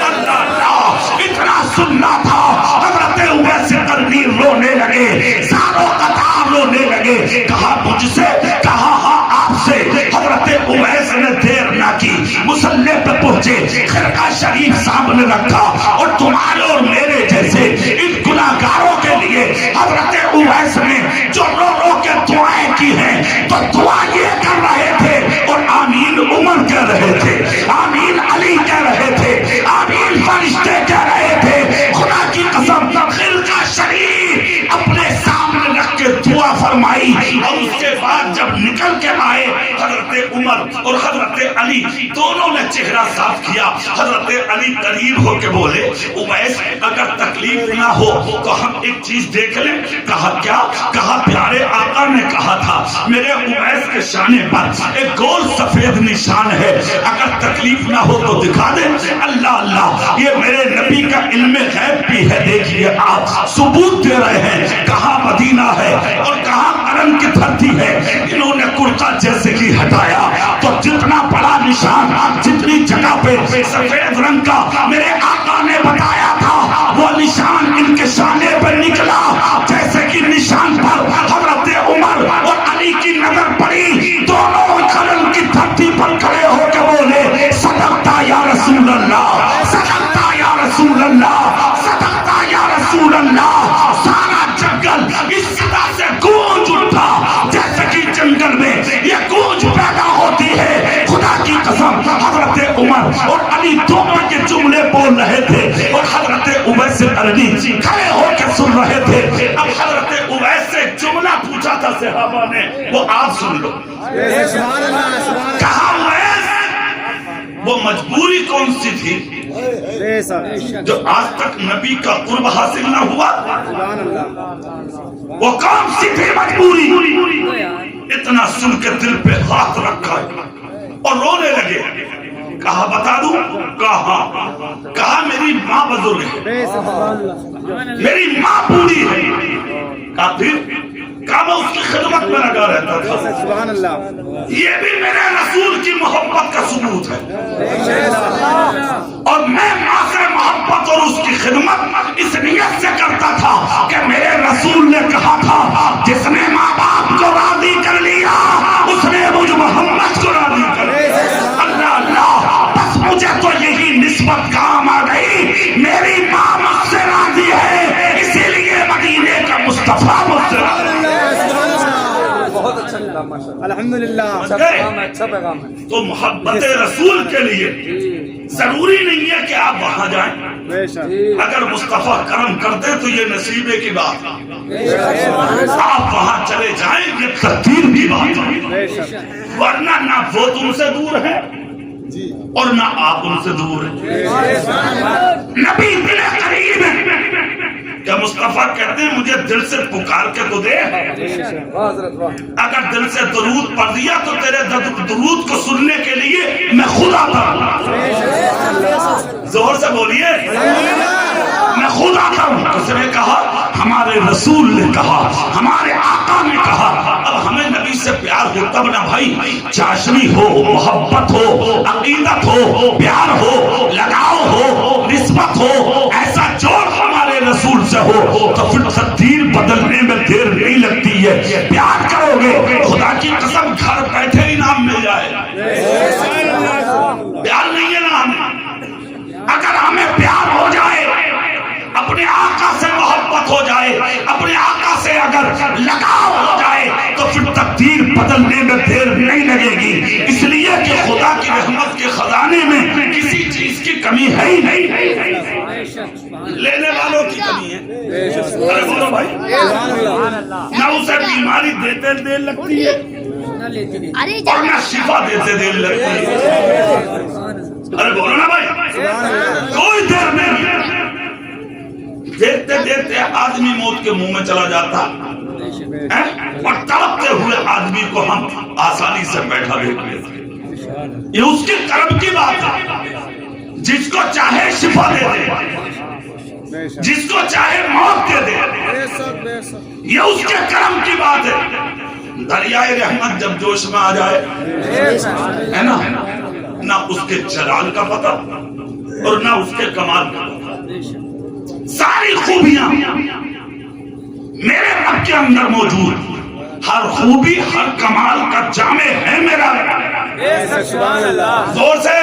اللہ اللہ، اتنا سننا تھا. حضرت اویس قرنی رونے لگے، ساروں قطار رونے لگے. کہا مجھ سے؟ کہا ہاں آپ سے. حضرت اویس نے دیر نہ کی، مصلی پہ پہنچے، خرقہ شریف سامنے رکھا اور تمہارے اور میرے جیسے ان گناہگاروں کے لیے حضرت اویس نے جو رو رو کے دعائیں کی ہیں تو دعا یہ کر رہے تھے اور آمین عمر کہہ رہے تھے، آمین علی کہہ رہے تھے، آمین فرشتے کہہ رہے تھے. خدا کی قسم خرقہ شریف اپنے سامنے رکھ کے دعا فرمائی اور اس کے بعد جب نکل کے آئے حضرت عمر اور حضرت علی دونوں نے چہرہ صاف کیا. حضرت علی قریب ہو کے بولے اویس اگر تکلیف نہ ہو تو ہم ایک چیز دیکھ لیں. کہا کیا؟ کہا پیارے آقا نے کہا تھا میرے اویس کے شانے پر ایک گول سفید نشان ہے، اگر تکلیف نہ ہو تو دکھا دیں. اللہ اللہ، یہ میرے نبی کا علم غیب بھی ہے. دیکھیے آپ ثبوت دے رہے ہیں کہاں مدینہ ہے اور کہاں قرن کی دھرتی ہے. انہوں نے کرتا جیسے ہی ہٹایا تو جتنا بڑا نشان جتنی جگہ پہ سفید رنگ کا میرے آقا نے بتایا تھا وہ نشان ان کے شانے پر نکلا. جیسے کہ نشان پر حضرت عمر اور علی کی نظر پڑی، دونوں قرن کی دھرتی پر کھڑے ہو کے بولے صدقتا یا رسول اللہ، صدقتا یا رسول اللہ، صدقتا یا رسول اللہ. سارا جنگل اس صدا سے گونج اٹھا جیسے کہ جنگل میں یہ گونج پیدا ہوتی ہے. خدا کی قسم حضرت عمر اور علی دونوں کے جملے بول رہے تھے اور حضرت اویس قرنی کھڑے ہو کے سن رہے تھے. اب حضرت اویس سے جملہ پوچھا تھا صحابہ نے، وہ آپ سن لو. کہا اویس وہ مجبوری کون سی تھی جو آج تک نبی کا قرب حاصل نہ ہوا؟ وہ کون سی تھی مجبوری؟ اتنا سن کے دل پہ ہاتھ رکھا اور رونے لگے. کہا بتا دوں؟ کہا میری ماں بزرگ ہے، میری ماں بوڑھی ہے. کہا پھر؟ کہا میں اس کی خدمت میں لگا رہتا تھا. یہ بھی میرے رسول کی محبت کا ثبوت ہے اور میں ماں سے محبت اور اس کی خدمت اس نیت سے کرتا تھا کہ میرے رسول نے کہا تھا جس نے ماں باپ کو راضی کر لیا اس نے مجھ محمد کو راضی کر لیا. اللہ اللہ، بس مجھے تو یہی نسبت کام آ گئی. میری ماں مجھ سے راضی ہے، اسی لیے مدینے کا مصطفیٰ مجھ سے راضی ہے. بہت اچھا لگا ماشاءاللہ، الحمدللہ. اچھا پیغام ہے. تو محبت رسول کے لیے ضروری نہیں ہے کہ آپ وہاں جائیں. اگر مصطفیٰ کرم کرتے تو یہ نصیبے کی بات ہے. آپ وہاں چلے جائیں یہ تقدیر کی بات ہے. ورنہ نہ وہ تم سے دور ہے اور نہ آپ ان سے دور ہیں. نبی دل قریب ہے. کیا مصطفیٰ کہتے ہیں مجھے دل سے پکار کے تو دے؟ اگر دل سے درود پڑھ دیا تو تیرے درود کو سننے کے لیے میں خود آتا ہوں. زور سے بولیے میں خود آتا ہوں. اس نے کہا ہمارے رسول نے کہا، ہمارے آقا نے کہا. اب ہمیں نبی سے پیار ہو تب نہ بھائی چاشنی ہو، محبت ہو، عقیدت ہو، پیار ہو، لگاؤ ہو، نسبت ہو، ایسا جوڑ ہمارے رسول سے ہو تو پھر تقدیر بدلنے میں دیر نہیں لگتی ہے. پیار کرو گے خدا کی قسم گھر بیٹھے انعام مل جائے. پیار نہیں ہے نا ہمیں. اگر ہمیں پیار ہو جائے، اپنے آقا سے محبت ہو جائے، اپنے آقا سے اگر لگاؤ ہو جائے تو پھر تقدیر بدلنے میں دیر نہیں لگے گی. اس لیے کہ خدا کی رحمت کے خزانے میں کسی چیز چیز کی کمی ہے ہی نہیں، لینے والوں کی کمی ہے. ارے بولو بھائی، نہ اسے بیماری دیتے دیر لگتی ہے اور نہ شفا دیتے دیر لگتی ہے. ارے بولو نا بھائی، کوئی دیر نہیں. دیکھتے دیکھتے آدمی موت کے منہ میں چلا جاتا اور تڑپتے ہوئے آدمی کو ہم آسانی سے بیٹھا دیتے. یہ اس کے کرم کی بات ہے. جس کو چاہے شفا دے دے، جس کو چاہے موت دے دے، یہ اس کے کرم کی بات ہے. دریائے رحمت جب جوش میں آ جائے ہے نا، نہ اس کے جلال کا پتہ اور نہ اس کے کمال کا پتہ. ساری خوبیاں میرے رب کے اندر موجود، ہر خوبی ہر کمال کا جامع ہے میرا. زور سے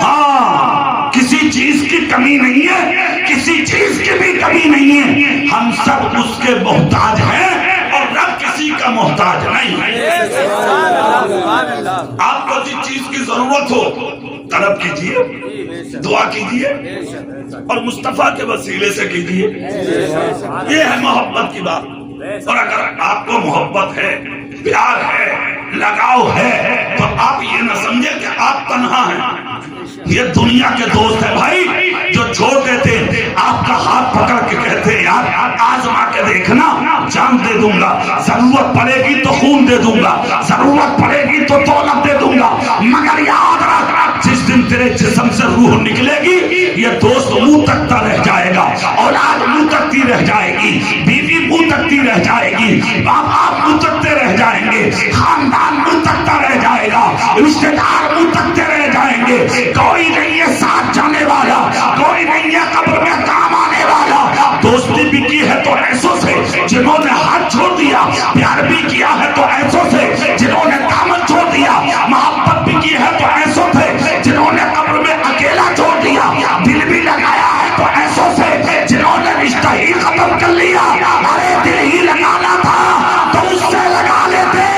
ہاں، کسی چیز کی کمی نہیں ہے، کسی چیز کی بھی کمی نہیں ہے. ہم سب اس کے محتاج ہیں اور رب کسی کا محتاج نہیں ہے. آپ کو جس چیز کی ضرورت ہو طلب کیجئے، دعا کیجئے اور مصطفیٰ کے وسیلے سے کیجئے. یہ ہے محبت کی بات. اور اگر آپ کو محبت ہے، پیار ہے، لگاؤ ہے، تو آپ یہ نہ سمجھے کہ آپ تنہا ہیں. یہ دنیا کے دوست ہیں بھائی، جو چھوڑ دیتے آپ کا ہاتھ پکڑ کے کہتے یار آزما کے دیکھنا، جان دے دوں گا، ضرورت پڑے گی تو خون دے دوں گا، ضرورت پڑے گی تو دولت دے دوں گا، مگر یاد رکھ جس دن تیرے جسم سے روح نکلے گی یہ دوست منہ تکتا رہ جائے گا، اولاد منہ تکتی رہ جائے گی، بیوی منہ تکتی رہ جائے گی، باپ آپ منہ تکتے رہ جائیں گے، خاندان منہ تکتا رہ جائے گا، رشتے دار منہ تکتے رہ جائیں گے. کوئی نہیں ہے ساتھ جانے والا، کوئی نہیں ہے قبر میں کام آنے والا. دوستی بھی کی ہے تو ایسوں سے جنہوں نے ہاتھ چھوڑ دیا، پیار بھی کیا ہے تو ایسوں سے جنہوں نے دامن چھوڑ دیا، محبت بھی کی ہے تو ایسوں سے جنہوں نے قبر میں اکیلا چھوڑ دیا، دل بھی لگایا ہے تو ایسوں سے جنہوں نے رشتہ ہی ختم کر لیا. ارے دل ہی لگانا تھا تو اس سے لگا لیتے.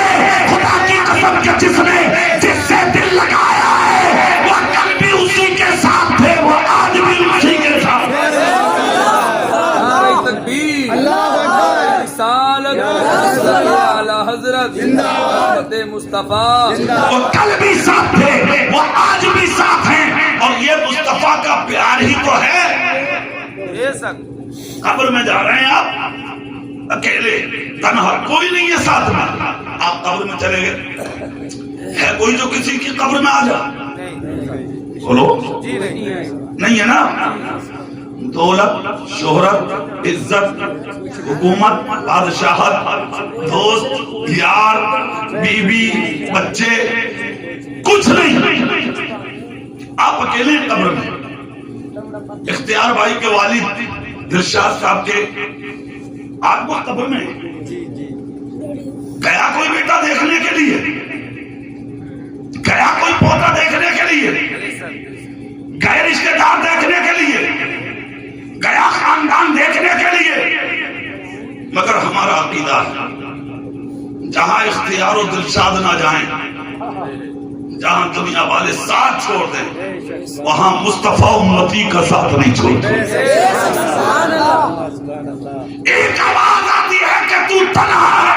خدا کی قسم کہ جس نے جس سے دل لگایا ہے وہ کل بھی اسی کے ساتھ تھے، وہ آج بھی اسی کے ساتھ. تکبیر، رسالت، اعلی حضرت، محمد مصطفیٰ. وہ کل بھی ساتھ تھے، وہ آج بھی ساتھ ہیں، اور یہ مصطفیٰ کا پیار ہی تو ہے. قبر میں جا رہے ہیں آپ اکیلے، تنہا، کوئی نہیں ہے ساتھ میں. آپ قبر میں چلے گئے، ہے کوئی جو کسی کی قبر میں آ جائے؟ بولو نہیں ہے نا. دولت، شہرت، عزت، حکومت، بادشاہت، دوست، یار، بیوی، بچے، کچھ نہیں. آپ اکیلے قبر میں. اختیار بھائی کے والد دلشاد صاحب کے آپ کو قبر میں گیا کوئی بیٹا دیکھنے کے لیے، گیا کوئی پوتا دیکھنے کے لیے، گئے رشتے دار دیکھنے کے لیے، گیا خاندان دیکھنے کے لیے. مگر ہمارا عقیدہ ہے جہاں اختیار و دلشاد نہ جائیں، جہاں دنیا والے ساتھ چھوڑ دیں، وہاں مصطفیٰ امتی کا ساتھ نہیں چھوڑتے. ایک آواز آتی ہے کہ تو تنہا ہے،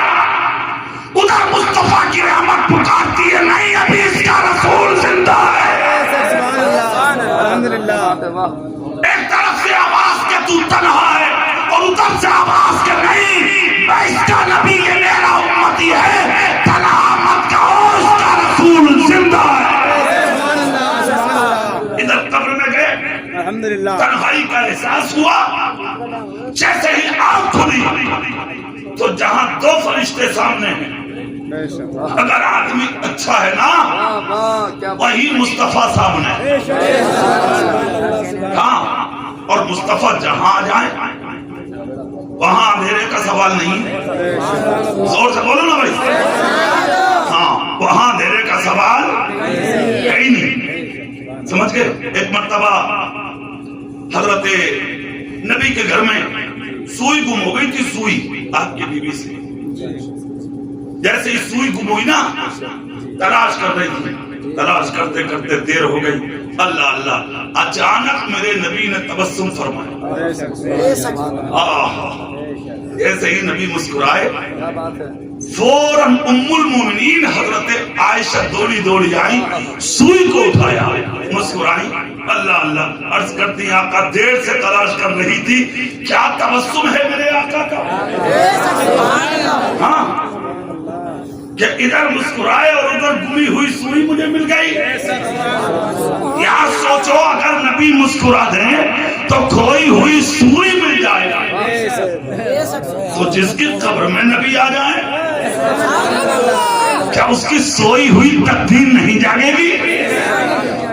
ادھر مصطفیٰ کی رحمت پکارتی ہے نہیں ابھی اس کا رسول زندہ ہے. ایک طرف سے آواز کہ تو تنہا ہے اور ادھر سے آواز کہ نہیں میں اس کا نبی یہ میرا امتی ہے، تنہا مت کہو اس کا رسول زندہ ہے. ادھر قبر میں گئے، الحمدللہ تنہائی کا احساس ہوا. جیسے ہی آنکھ کھلی تو جہاں دو فرشتے سامنے ہیں، اگر آدمی اچھا ہے نا وہی مصطفیٰ سامنے ہے. ہاں، اور مصطفیٰ جہاں آ جائیں وہاں اندھیرے کا سوال نہیں ہے. زور سے بولو نا بھائی. ہاں، وہاں اندھیرے کا سوال ہے ہی نہیں. سمجھ گئے؟ ایک مرتبہ حضرت نبی کے گھر میں سوئی گم ہو گئی تھی. سوئی آپ کی بیوی سے جیسے ہی سوئی گم ہوئی نا، تلاش کر رہی تھی. تلاش کرتے کرتے دیر ہو گئی. اللہ اللہ اچانک میرے نبی نے تبسم فرمایا. ایسے ہی نبی مسکرائے. فوراً ام المومنین حضرت عائشہ دوڑی دوڑی آئی, سوئی کو اٹھایا, مسکرائی. اللہ اللہ عرض کرتی آقا دیر سے تلاش کر رہی تھی, کیا تبسم ہے میرے آقا کا. ہاں کہ ادھر مسکرائے اور ادھر گمی ہوئی سوئی مجھے مل گئی. یا سوچو اگر نبی مسکرا دیں تو کھوئی ہوئی سوئی مل جائے گا, تو جس کی قبر میں نبی آ جائے کیا اس کی سوئی ہوئی تقدیر نہیں جاگے گی.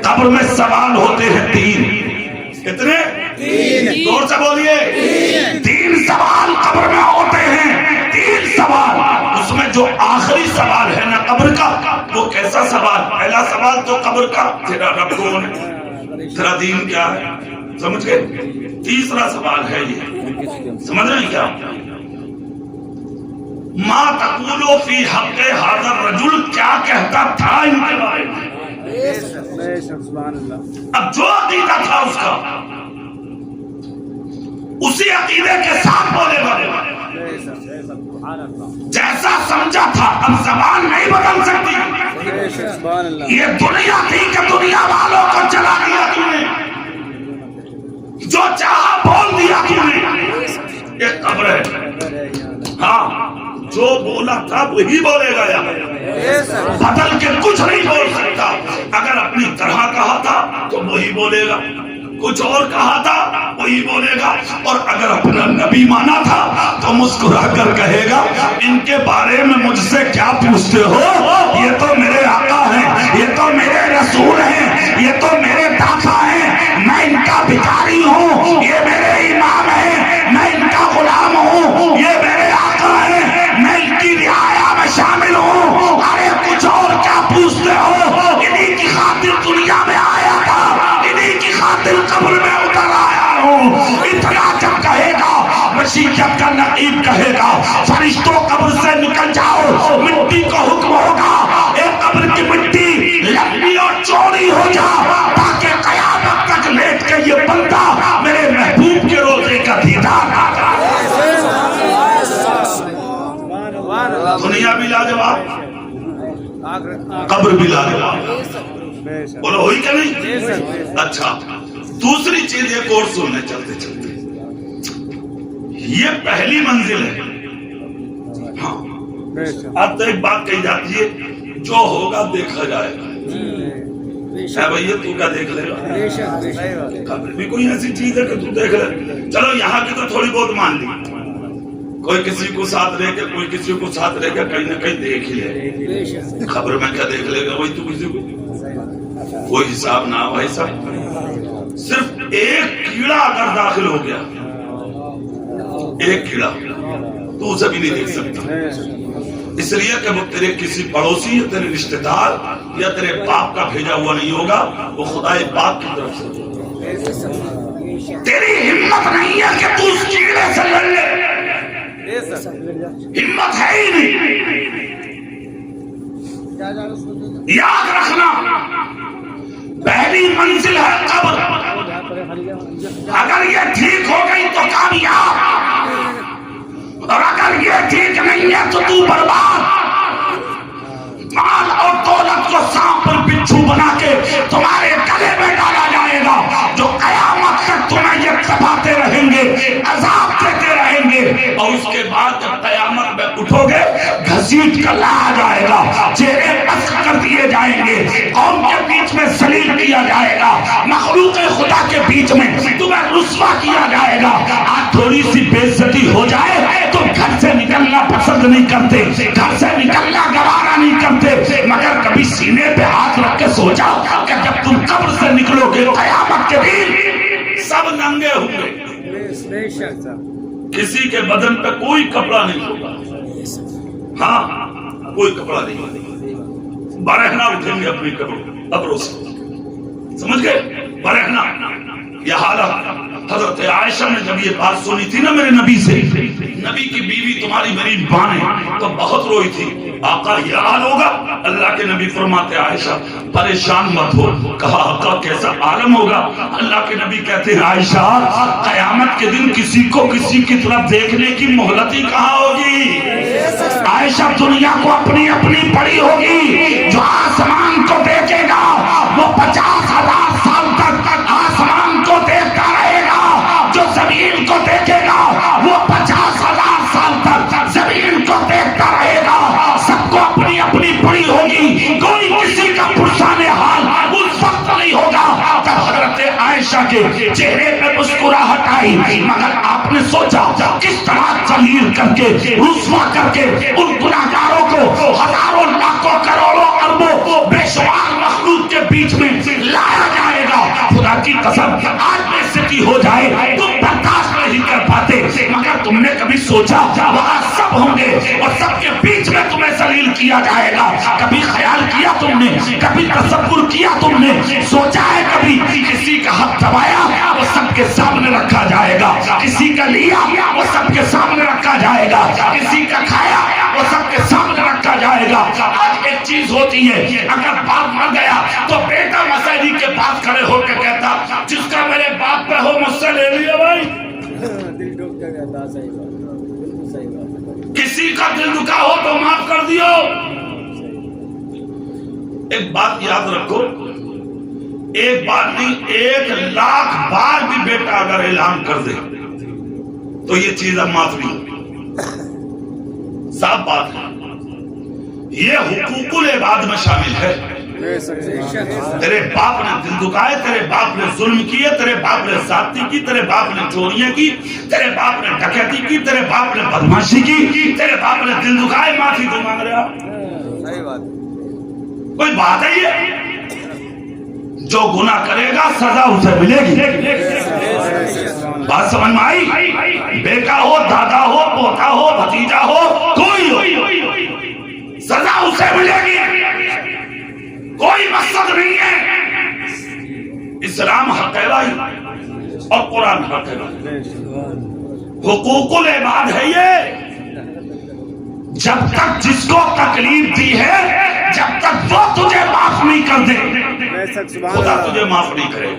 قبر میں سوال ہوتے ہیں 3. کتنے؟ 3. زور سے بولیے. 3 سوال قبر میں ہوتے ہیں. 3 سوال. اس میں جو آخری سوال ہے نا قبر کا, وہ کیسا سوال. پہلا سوال تو قبر کا, تیرا رب کون ہے, تیرا دین کیا ہے, سمجھ گئے. تیسرا سوال ہے یہ, سمجھ رہے ہیں کیا, ما تقولو فی حق ھذا الرجل, کیا کہتا تھا ان کے بارے میں. اب جو عقیدہ تھا اس کا اسی عقیدے کے ساتھ بولے گا. جیسا سمجھا تھا اب زبان نہیں بدل سکتی. یہ دنیا تھی کہ دنیا والوں کو چلا دیا تم نے, جو چاہا بول دیا تم نے. یہ قبر ہے. ہاں جو بولا تھا وہی بولے گا, بدل کے کچھ نہیں بول سکتا. اگر اپنی طرح کہا تھا تو وہی بولے گا, کچھ اور کہا تھا وہی بولے گا. اور اگر اپنا نبی مانا تھا تو مسکرا کر کہے گا ان کے بارے میں مجھ سے کیا پوچھتے ہو, یہ تو میرے آقا ہیں, یہ تو میرے رسول ہیں, یہ تو میرے داتا ہیں, میں ان کا بھکاری ہوں, یہ میرے امام ہیں, میں ان کا غلام ہوں, یہ میرے آقا ہیں, میں ان کی رعایا میں شامل ہوں. ارے کچھ اور کیا پوچھتے ہو, انہی کی خاطر دنیا میں آیا تھا, انہی کی خاطر قبر میں اتر آیا ہوں. اتنا جب کہے گا مشیت کا نقیب کہے گا فرشتوں قبر سے نکل جاؤ, مٹی کو حکم ہوگا ایک قبر کی مٹی لمبی اور چوڑی ہو جا, تاکہ قیامت تک لیٹ کے یہ بندہ میرے محبوب کے روزے کا دیدار آ جائے. دنیا بھی لاجواب, قبر بھی لاجواب. بولو ہوئی کہ نہیں. اچھا دوسری چیز ایک اور سننے چلتے چلتے, یہ پہلی منزل ہے. ہاں اب تو ایک بات کہی جاتی ہے, جو ہوگا دیکھا جائے گا. اے بھئی تو کیا دیکھ لے گا, قبر بھی کوئی ایسی چیز ہے کہ تو دیکھ لے. چلو یہاں کی تو تھوڑی بہت مان لی, کوئی کسی کو ساتھ لے کے کوئی کسی کو ساتھ لے کے کہیں نہ کہیں دیکھ ہی لے. خبر میں کیا دیکھ لے گا, وہی تو کسی کو کوئی حساب نہ بھائی صاحب. صرف ایک کیڑا اگر داخل ہو گیا, ایک کیڑا, تو اسے بھی نہیں دیکھ سکتا. اس لیے کہ وہ تیرے کسی پڑوسی یا تیرے رشتہ دار یا تیرے باپ کا بھیجا ہوا نہیں ہوگا, وہ خدا پاک کی طرف سے. تیری ہمت نہیں ہے کہ تو اس کیڑے سے لڑ لے, ہمت ہے ہی نہیں. یاد رکھنا پہلی منزل ہے قبر, اگر یہ ٹھیک ہو گئی تو کامیاب, اور اگر یہ ٹھیک نہیں ہے تو برباد. مال اور دولت کو سانپ پر بچھو بنا کے تمہارے گلے میں ڈالا جائے گا, جو قیامت تک تمہیں یہ دباتے رہیں گے, عذاب دیتے رہیں گے, اور اس کے بعد جب قیامت میں اٹھو گے گھسیٹ کر لایا جائے گا, چہرے پس کر دیے جائیں گے, قوم کے بیچ میں ذلیل کیا جائے گا, مخلوق خدا کے بیچ میں تمہیں رسوا کیا جائے گا. آج تھوڑی سی بے عزتی ہو جائے تو گھر سے نکلنا پسند نہیں کرتے, گھر سے نکلنا گوارا نہیں کرتے, مگر کبھی سینے پہ ہاتھ رکھ کے سوچا کہ جب تم قبر سے نکلو گے قیامت کے دن سب ننگے ہوں گے, کسی کے بدن پہ کوئی کپڑا نہیں ہوگا. ہاں کوئی کپڑا نہیں ہوگا, برہنہ اٹھیں گے اپنی قبروں سے, سمجھ گئے, برہنہ. یہ حالت حضرت عائشہ نے جب یہ بات سنی تھی نا میرے نبی سے, نبی کی بیوی تمہاری میری ماں ہے تو بہت روئی تھی، آقا یہ حال ہوگا؟ اللہ کے نبی فرماتے عائشہ پریشان مت ہو. کہا آقا کیسا عالم ہوگا؟ اللہ کے نبی کہتے ہیں عائشہ قیامت کے دن کسی کو کسی کی طرف دیکھنے کی مہلت ہی کہاں ہوگی؟ عائشہ دنیا کو اپنی اپنی پڑی ہوگی. جو آسمان کو دیکھے گا وہ 50,000 سال تک آسمان کو دیکھتا رہے گا، جو زمین کو دیکھے گا وہ 50,000 سال تک زمین کو دیکھتا رہے گا. سب کو اپنی اپنی پڑی ہوگی، کوئی کسی کا پرسان حال اس وقت نہیں ہوگا جب حضرت عائشہ کے چہرے پہ مسکراہٹ آئی. مگر آپ نے سوچا کس طرح ذلیل کر کے رسوا کر کے ان گناہگاروں کو ہزاروں لاکھوں کروڑوں اربوں بے شمار مخلوق کے بیچ میں لایا جائے گا. خدا کی قسم آج بےعزتی ہو جائے تم برداشت نہیں کر پاتے، مگر تم نے کبھی سوچا وہاں سب ہوں گے اور سب کے بیچ میں تمہیں ذلیل کیا جائے گا؟ کبھی خیال کیا تم نے؟ کبھی تصور کیا تم نے؟ سوچا ہے کبھی کسی کا حق دبایا وہ سب کے سامنے رکھا جائے گا، کسی کا لیا وہ سب کے سامنے رکھا جائے گا، کسی کا کھایا وہ سب کے سامنے رکھا جائے گا. آج ایک چیز ہوتی ہے، اگر باپ مر گیا تو بیٹا مسئلے کے پاس کھڑے ہو کے کہتا جس کا میرے باپ پہ ہو مجھ سے لے لیا بھائی. کسی کا دل دکھا ہو تو معاف کر دیو. ایک بات یاد رکھو، ایک بار نہیں 1,00,000 بار بھی بیٹا اگر اعلان کر دے تو یہ چیز اب معاف نہیں ہوگی. صاف بات ہے، یہ حقوق العباد میں شامل ہے. تیرے باپ نے دل دکھائے، تیرے باپ نے ظلم کیے، تیرے باپ نے زیادتی کی، تیرے باپ نے چوریاں کی، تیرے باپ نے ڈکیتی کی، تیرے باپ نے بدماشی کی، تیرے باپ نے دل دکھائے، معافی تو مانگ رہے ہو. کوئی بات ہے یہ؟ جو گناہ کرے گا سزا اسے ملے گی. بات سمجھ میں آئی؟ بیٹا ہو، دادا ہو، پوتا ہو، بھتیجا ہو، کوئی ہو، سزا اسے ملے گی. کوئی مقصد نہیں ہے. اسلام حق الہی اور قرآن حق الہی، حقوق العباد ہے یہ. جب تک جس کو تکلیف دی ہے، جب تک وہ تجھے معاف نہیں کر دے خدا تجھے معاف نہیں کرے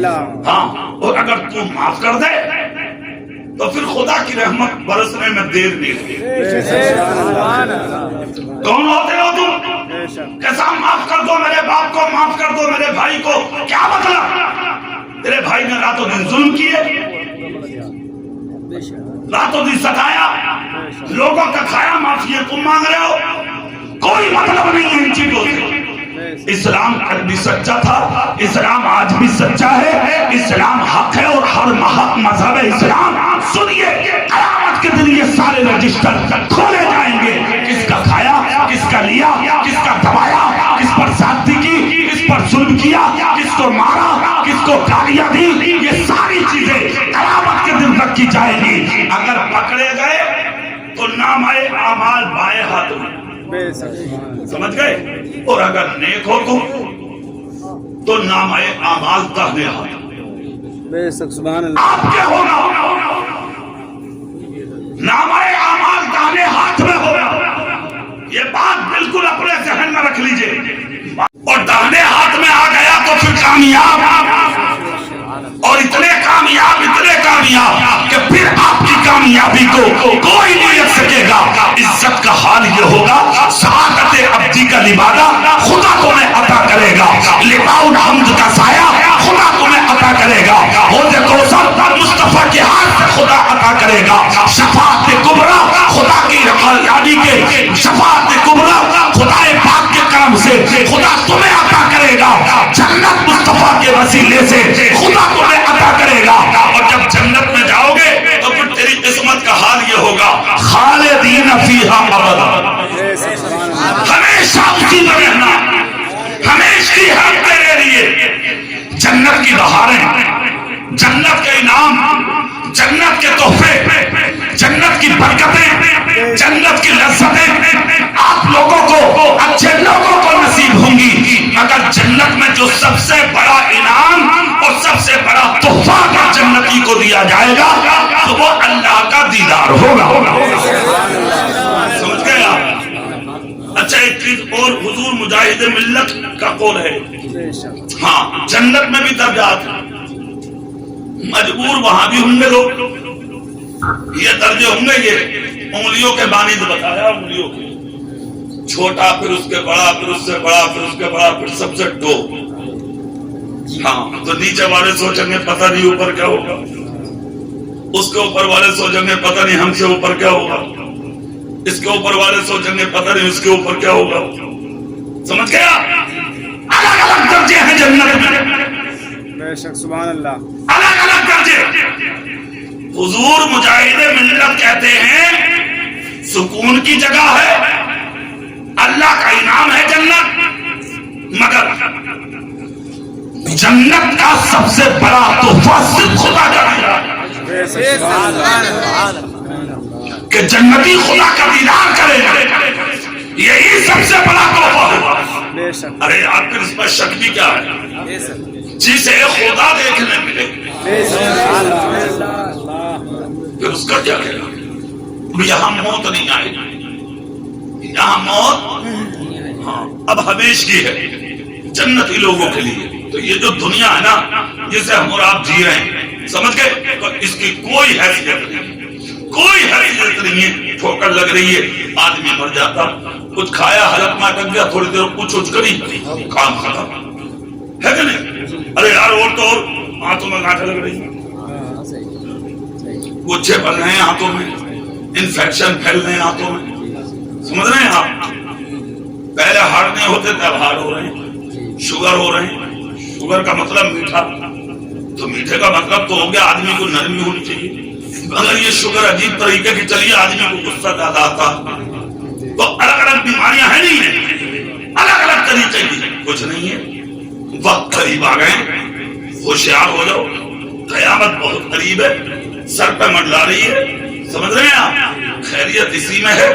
گا. ہاں، اور اگر تو معاف کر دے تو پھر خدا کی رحمت برسنے میں دیر نہیں ہوگی. کون ہوتے ہو تم؟ کیسا معاف کر دو میرے باپ کو، معاف کر دو میرے بھائی کو؟ کیا مطلب؟ تیرے بھائی نے راتوں دن ظلم کیے، راتوں دن ستایا، لوگوں کا کھایا، معافی تم مانگ رہے ہو؟ کوئی مطلب نہیں ہے ان چیزوں سے. اسلام کل بھی سچا تھا، اسلام آج بھی سچا ہے، اسلام حق ہے اور ہر مذہب ہے اسلام. سنیے، قیامت کے دن یہ سارے رجسٹر کھولے جائیں گے. کس کا کھایا، کس کا لیا، کس کا دبایا، کس پر زیادتی کی، کس پر ظلم کیا، کس کو مارا، کس کو گالیاں دی، یہ ساری چیزیں قیامت کے دن رکھی جائیں گی. اگر پکڑے گئے تو نامہ اعمال بائیں ہاتھ میں، سمجھ گئے؟ اور اگر نیک ہو تو نامہ اعمال داہنے ہاتھ میں. آپ کیا ہوگا؟ نامہ اعمال داہنے ہاتھ میں ہوگا. یہ بات بالکل اپنے ذہن میں رکھ لیجئے. اور داہنے ہاتھ میں آ گیا تو پھر کامیاب، اور اتنے کامیاب کہ پھر آپ کی کامیابی کو کوئی نہیں رکھ سکے گا. عزت کا حال یہ ہوگا، سعادت ابدی کا لبادہ خدا تمہیں عطا کرے گا، لباء الحمد کا سایہ خدا تمہیں عطا کرے گا، حوض کوثر مصطفیٰ کے ہاتھ سے خدا عطا کرے گا، شفاعت کبریٰ خدا کی یعنی کہ شفاعت کبریٰ خدا پاک کے کرم سے خدا تمہیں عطا کرے گا، جنت مصطفیٰ کے وسیلے سے خدا تمہیں عطا کرے گا. اور جب جنت میں جاؤ گے تو پھر تیری قسمت کا حال یہ ہوگا، خالدین فیہا ابدا، ہمیشہ اسی میں رہنا، ہمیشہ ہم تیرے لیے. جنت کی بہاریں، جنت کے انعام، جنت کے تحفے، جنت کی برکتیں، جنت کی لذتیں آپ لوگوں کو، اچھے لوگوں کو نصیب ہوں گی. مگر جنت میں جو سب سے بڑا انعام اور سب سے بڑا تحفہ اگر جنتی کو دیا جائے گا تو وہ اللہ کا دیدار ہوگا. سمجھ گئے آپ؟ اچھا ایک چیز اور حضور مجاہد ملت کا قول ہے. ہاں جنت میں بھی درجات ہیں. مجبور وہاں بھی ہوں گے لوگ. یہ درجے ہوں گے. یہ انگلیوں کے بانی نے بتایا. انگلیوں کے چھوٹا پھر اس کے بڑا پھر اس سے بڑا پھر اس کے بڑا پھر سب سے ٹو. ہاں تو نیچے والے سوچیں گے پتہ نہیں اوپر کیا ہوگا. اس کے اوپر والے سوچیں گے پتہ نہیں ہم سے اوپر کیا ہوگا. اس کے اوپر والے سوچیں گے پتہ نہیں اس کے اوپر کیا ہوگا. سمجھ گیا؟ الگ الگ درجے ہیں جنت میں. بے شک سبحان اللہ. الگ الگ درجے. حضور مجاہد ملت کہتے ہیں سکون کی جگہ ہے, اللہ کا انعام ہے جنت, مگر جنت کا سب سے بڑا تحفہ صرف خدا کا ہے کہ جنتی خدا کا دیدار کرے گا. یہی سب سے بڑا تحفہ ہوگا. ارے آپ کے اس پر شک بھی کیا ہے جسے خدا دیکھنے ملے پھر اس کا کیا کہنا. یہاں موت نہیں آئے گی. یہاں موت ہاں اب ہمیشگی ہے جنتی لوگوں کے لیے. تو یہ جو دنیا ہے نا جسے ہم اور آپ جی رہے ہیں, سمجھ گئے, اس کی کوئی حیثیت نہیں. کوئی حیثیت نہیں ہے. ٹھوکر لگ رہی ہے, آدمی مر جاتا, کچھ کھایا حلق میں اٹک گیا, تھوڑی دیر کچھ کری, کام ختم ہے کہ نہیں. ارے یار اور تو اور ہاتھوں میں گاٹھیں لگ رہی ہیں, گچھے بن رہے ہیں ہاتھوں میں, انفیکشن پھیل رہے ہیں ہاتھوں میں. سمجھ رہے ہیں آپ؟ پہلے ہارٹ نہیں ہوتے تھے, اب ہارٹ ہو رہے ہیں, شوگر ہو رہے ہیں. شوگر کا مطلب میٹھا, تو میٹھے کا مطلب تو ہو گیا آدمی کو نرمی ہونی چاہیے. اگر یہ شوگر عجیب طریقے کی چلیے آدمی کو غصہ زیادہ آتا. تو الگ الگ بیماریاں ہیں نہیں ہیں, الگ الگ طریقے کی کچھ نہیں ہے. وقت قریب آ گئے, ہوشیار ہو جاؤ, قیامت بہت قریب ہے, سر پہ منڈلا رہی ہے. سمجھ رہے ہیں آپ؟ خیریت اسی میں ہے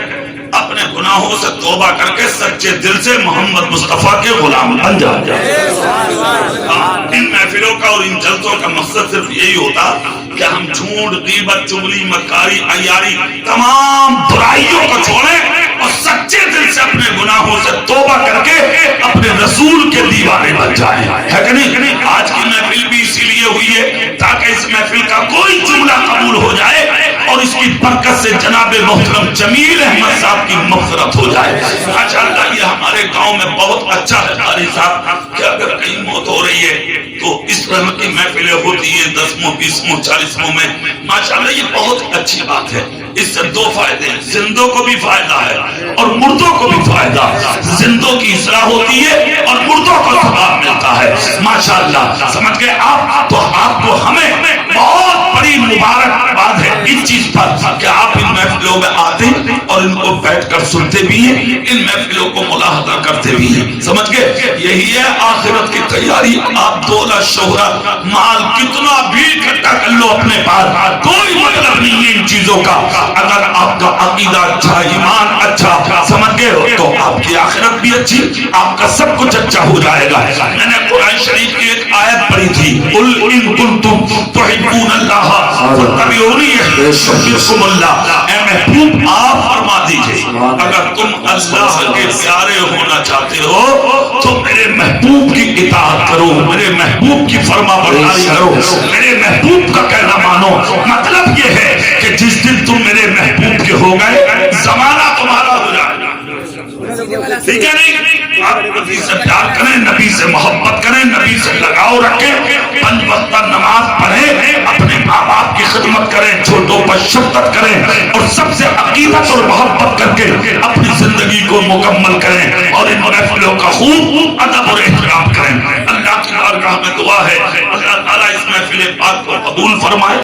اپنے گناہوں سے توبہ کر کے سچے دل سے محمد مصطفیٰ کے غلام بن جائے. ان محفلوں کا اور ان جلسوں کا مقصد صرف یہی ہوتا کہ ہم جھوٹ, غیبت, چغلی, مکاری, عیاری, تمام برائیوں کو چھوڑیں اور سچے دل سے اپنے گناہوں سے توبہ کر کے اپنے رسول کے دیوانے بن جائیں. ہے کہ نہیں؟ آج کی محفل بھی اسی لیے ہوئی ہے تاکہ اس محفل کا کوئی جملہ قبول ہو جائے اور اس کی برکت سے جناب محترم جمیل احمد صاحب کی مغفرت ہو جائے. ماشاءاللہ یہ ہمارے گاؤں میں بہت اچھا ہے قاری صاحب کہ اگر کہیں موت ہو رہی ہے تو اس طرح کی محفلیں ہوتی ہیں 10 20 40 میں. ماشاءاللہ یہ بہت اچھی بات ہے. اس سے دو فائدے ہیں, زندوں کو بھی فائدہ ہے اور مردوں کو بھی فائدہ. زندوں کی اصلاح ہوتی ہے اور مردوں کو ثواب ملتا ہے. ماشاءاللہ سمجھ گئے آپ؟ تو آپ کو ہمیں بہت بڑی مبارکباد ہے اس چیز پر کہ آپ ان محفلوں میں آتے اور ان کو بیٹھ کر سنتے بھی ہیں, ان محفلوں کو ملاحظہ کرتے بھی ہیں. سمجھ گئے؟ یہی ہے آخرت کی تیاری. آپ دولت, شہرت, مال کتنا بھی اکٹھا کر لو اپنے پاس, کوئی مطلب نہیں ہے ان چیزوں کا. اگر آپ کا عقیدہ اچھا, ایمان اچھا, سمجھ گئے ہو, تو آپ کی آخرت بھی اچھی, آپ کا سب کچھ اچھا ہو جائے گا. میں نے قرآن شریف کی ایک آیت پڑھی تھی, قل ان کنتم تحبون اللہ فاتبعونی یحببکم اللہ. اے محبوب آپ فرما دیجئے اگر تم اللہ کے پیارے ہونا چاہتے ہو تو میرے محبوب کی اطاعت کرو, میرے محبوب کی فرما برداری کرو, میرے محبوب کا کہنا مانو. مطلب یہ ہے کہ جس دن تم میرے محبوب کے ہو گئے زمانہ تمہارا ہو جائے گا. ٹھیک ہے نہیں؟ آپ نبی سے پیار کریں, نبی سے محبت کریں, نبی سے لگاؤ رکھیں, 5 وقت نماز پڑھیں, اپنے ماں باپ کی خدمت کریں, چھوٹوں پر شفقت کریں اور سب سے عقیدت اور محبت کر کے اپنی زندگی کو مکمل کریں اور ان محفلوں کا خوب ادب اور احترام کریں. اللہ کی بارگاہ میں دعا ہے اللہ تعالیٰ اس محفل پاک کو قبول فرمائے.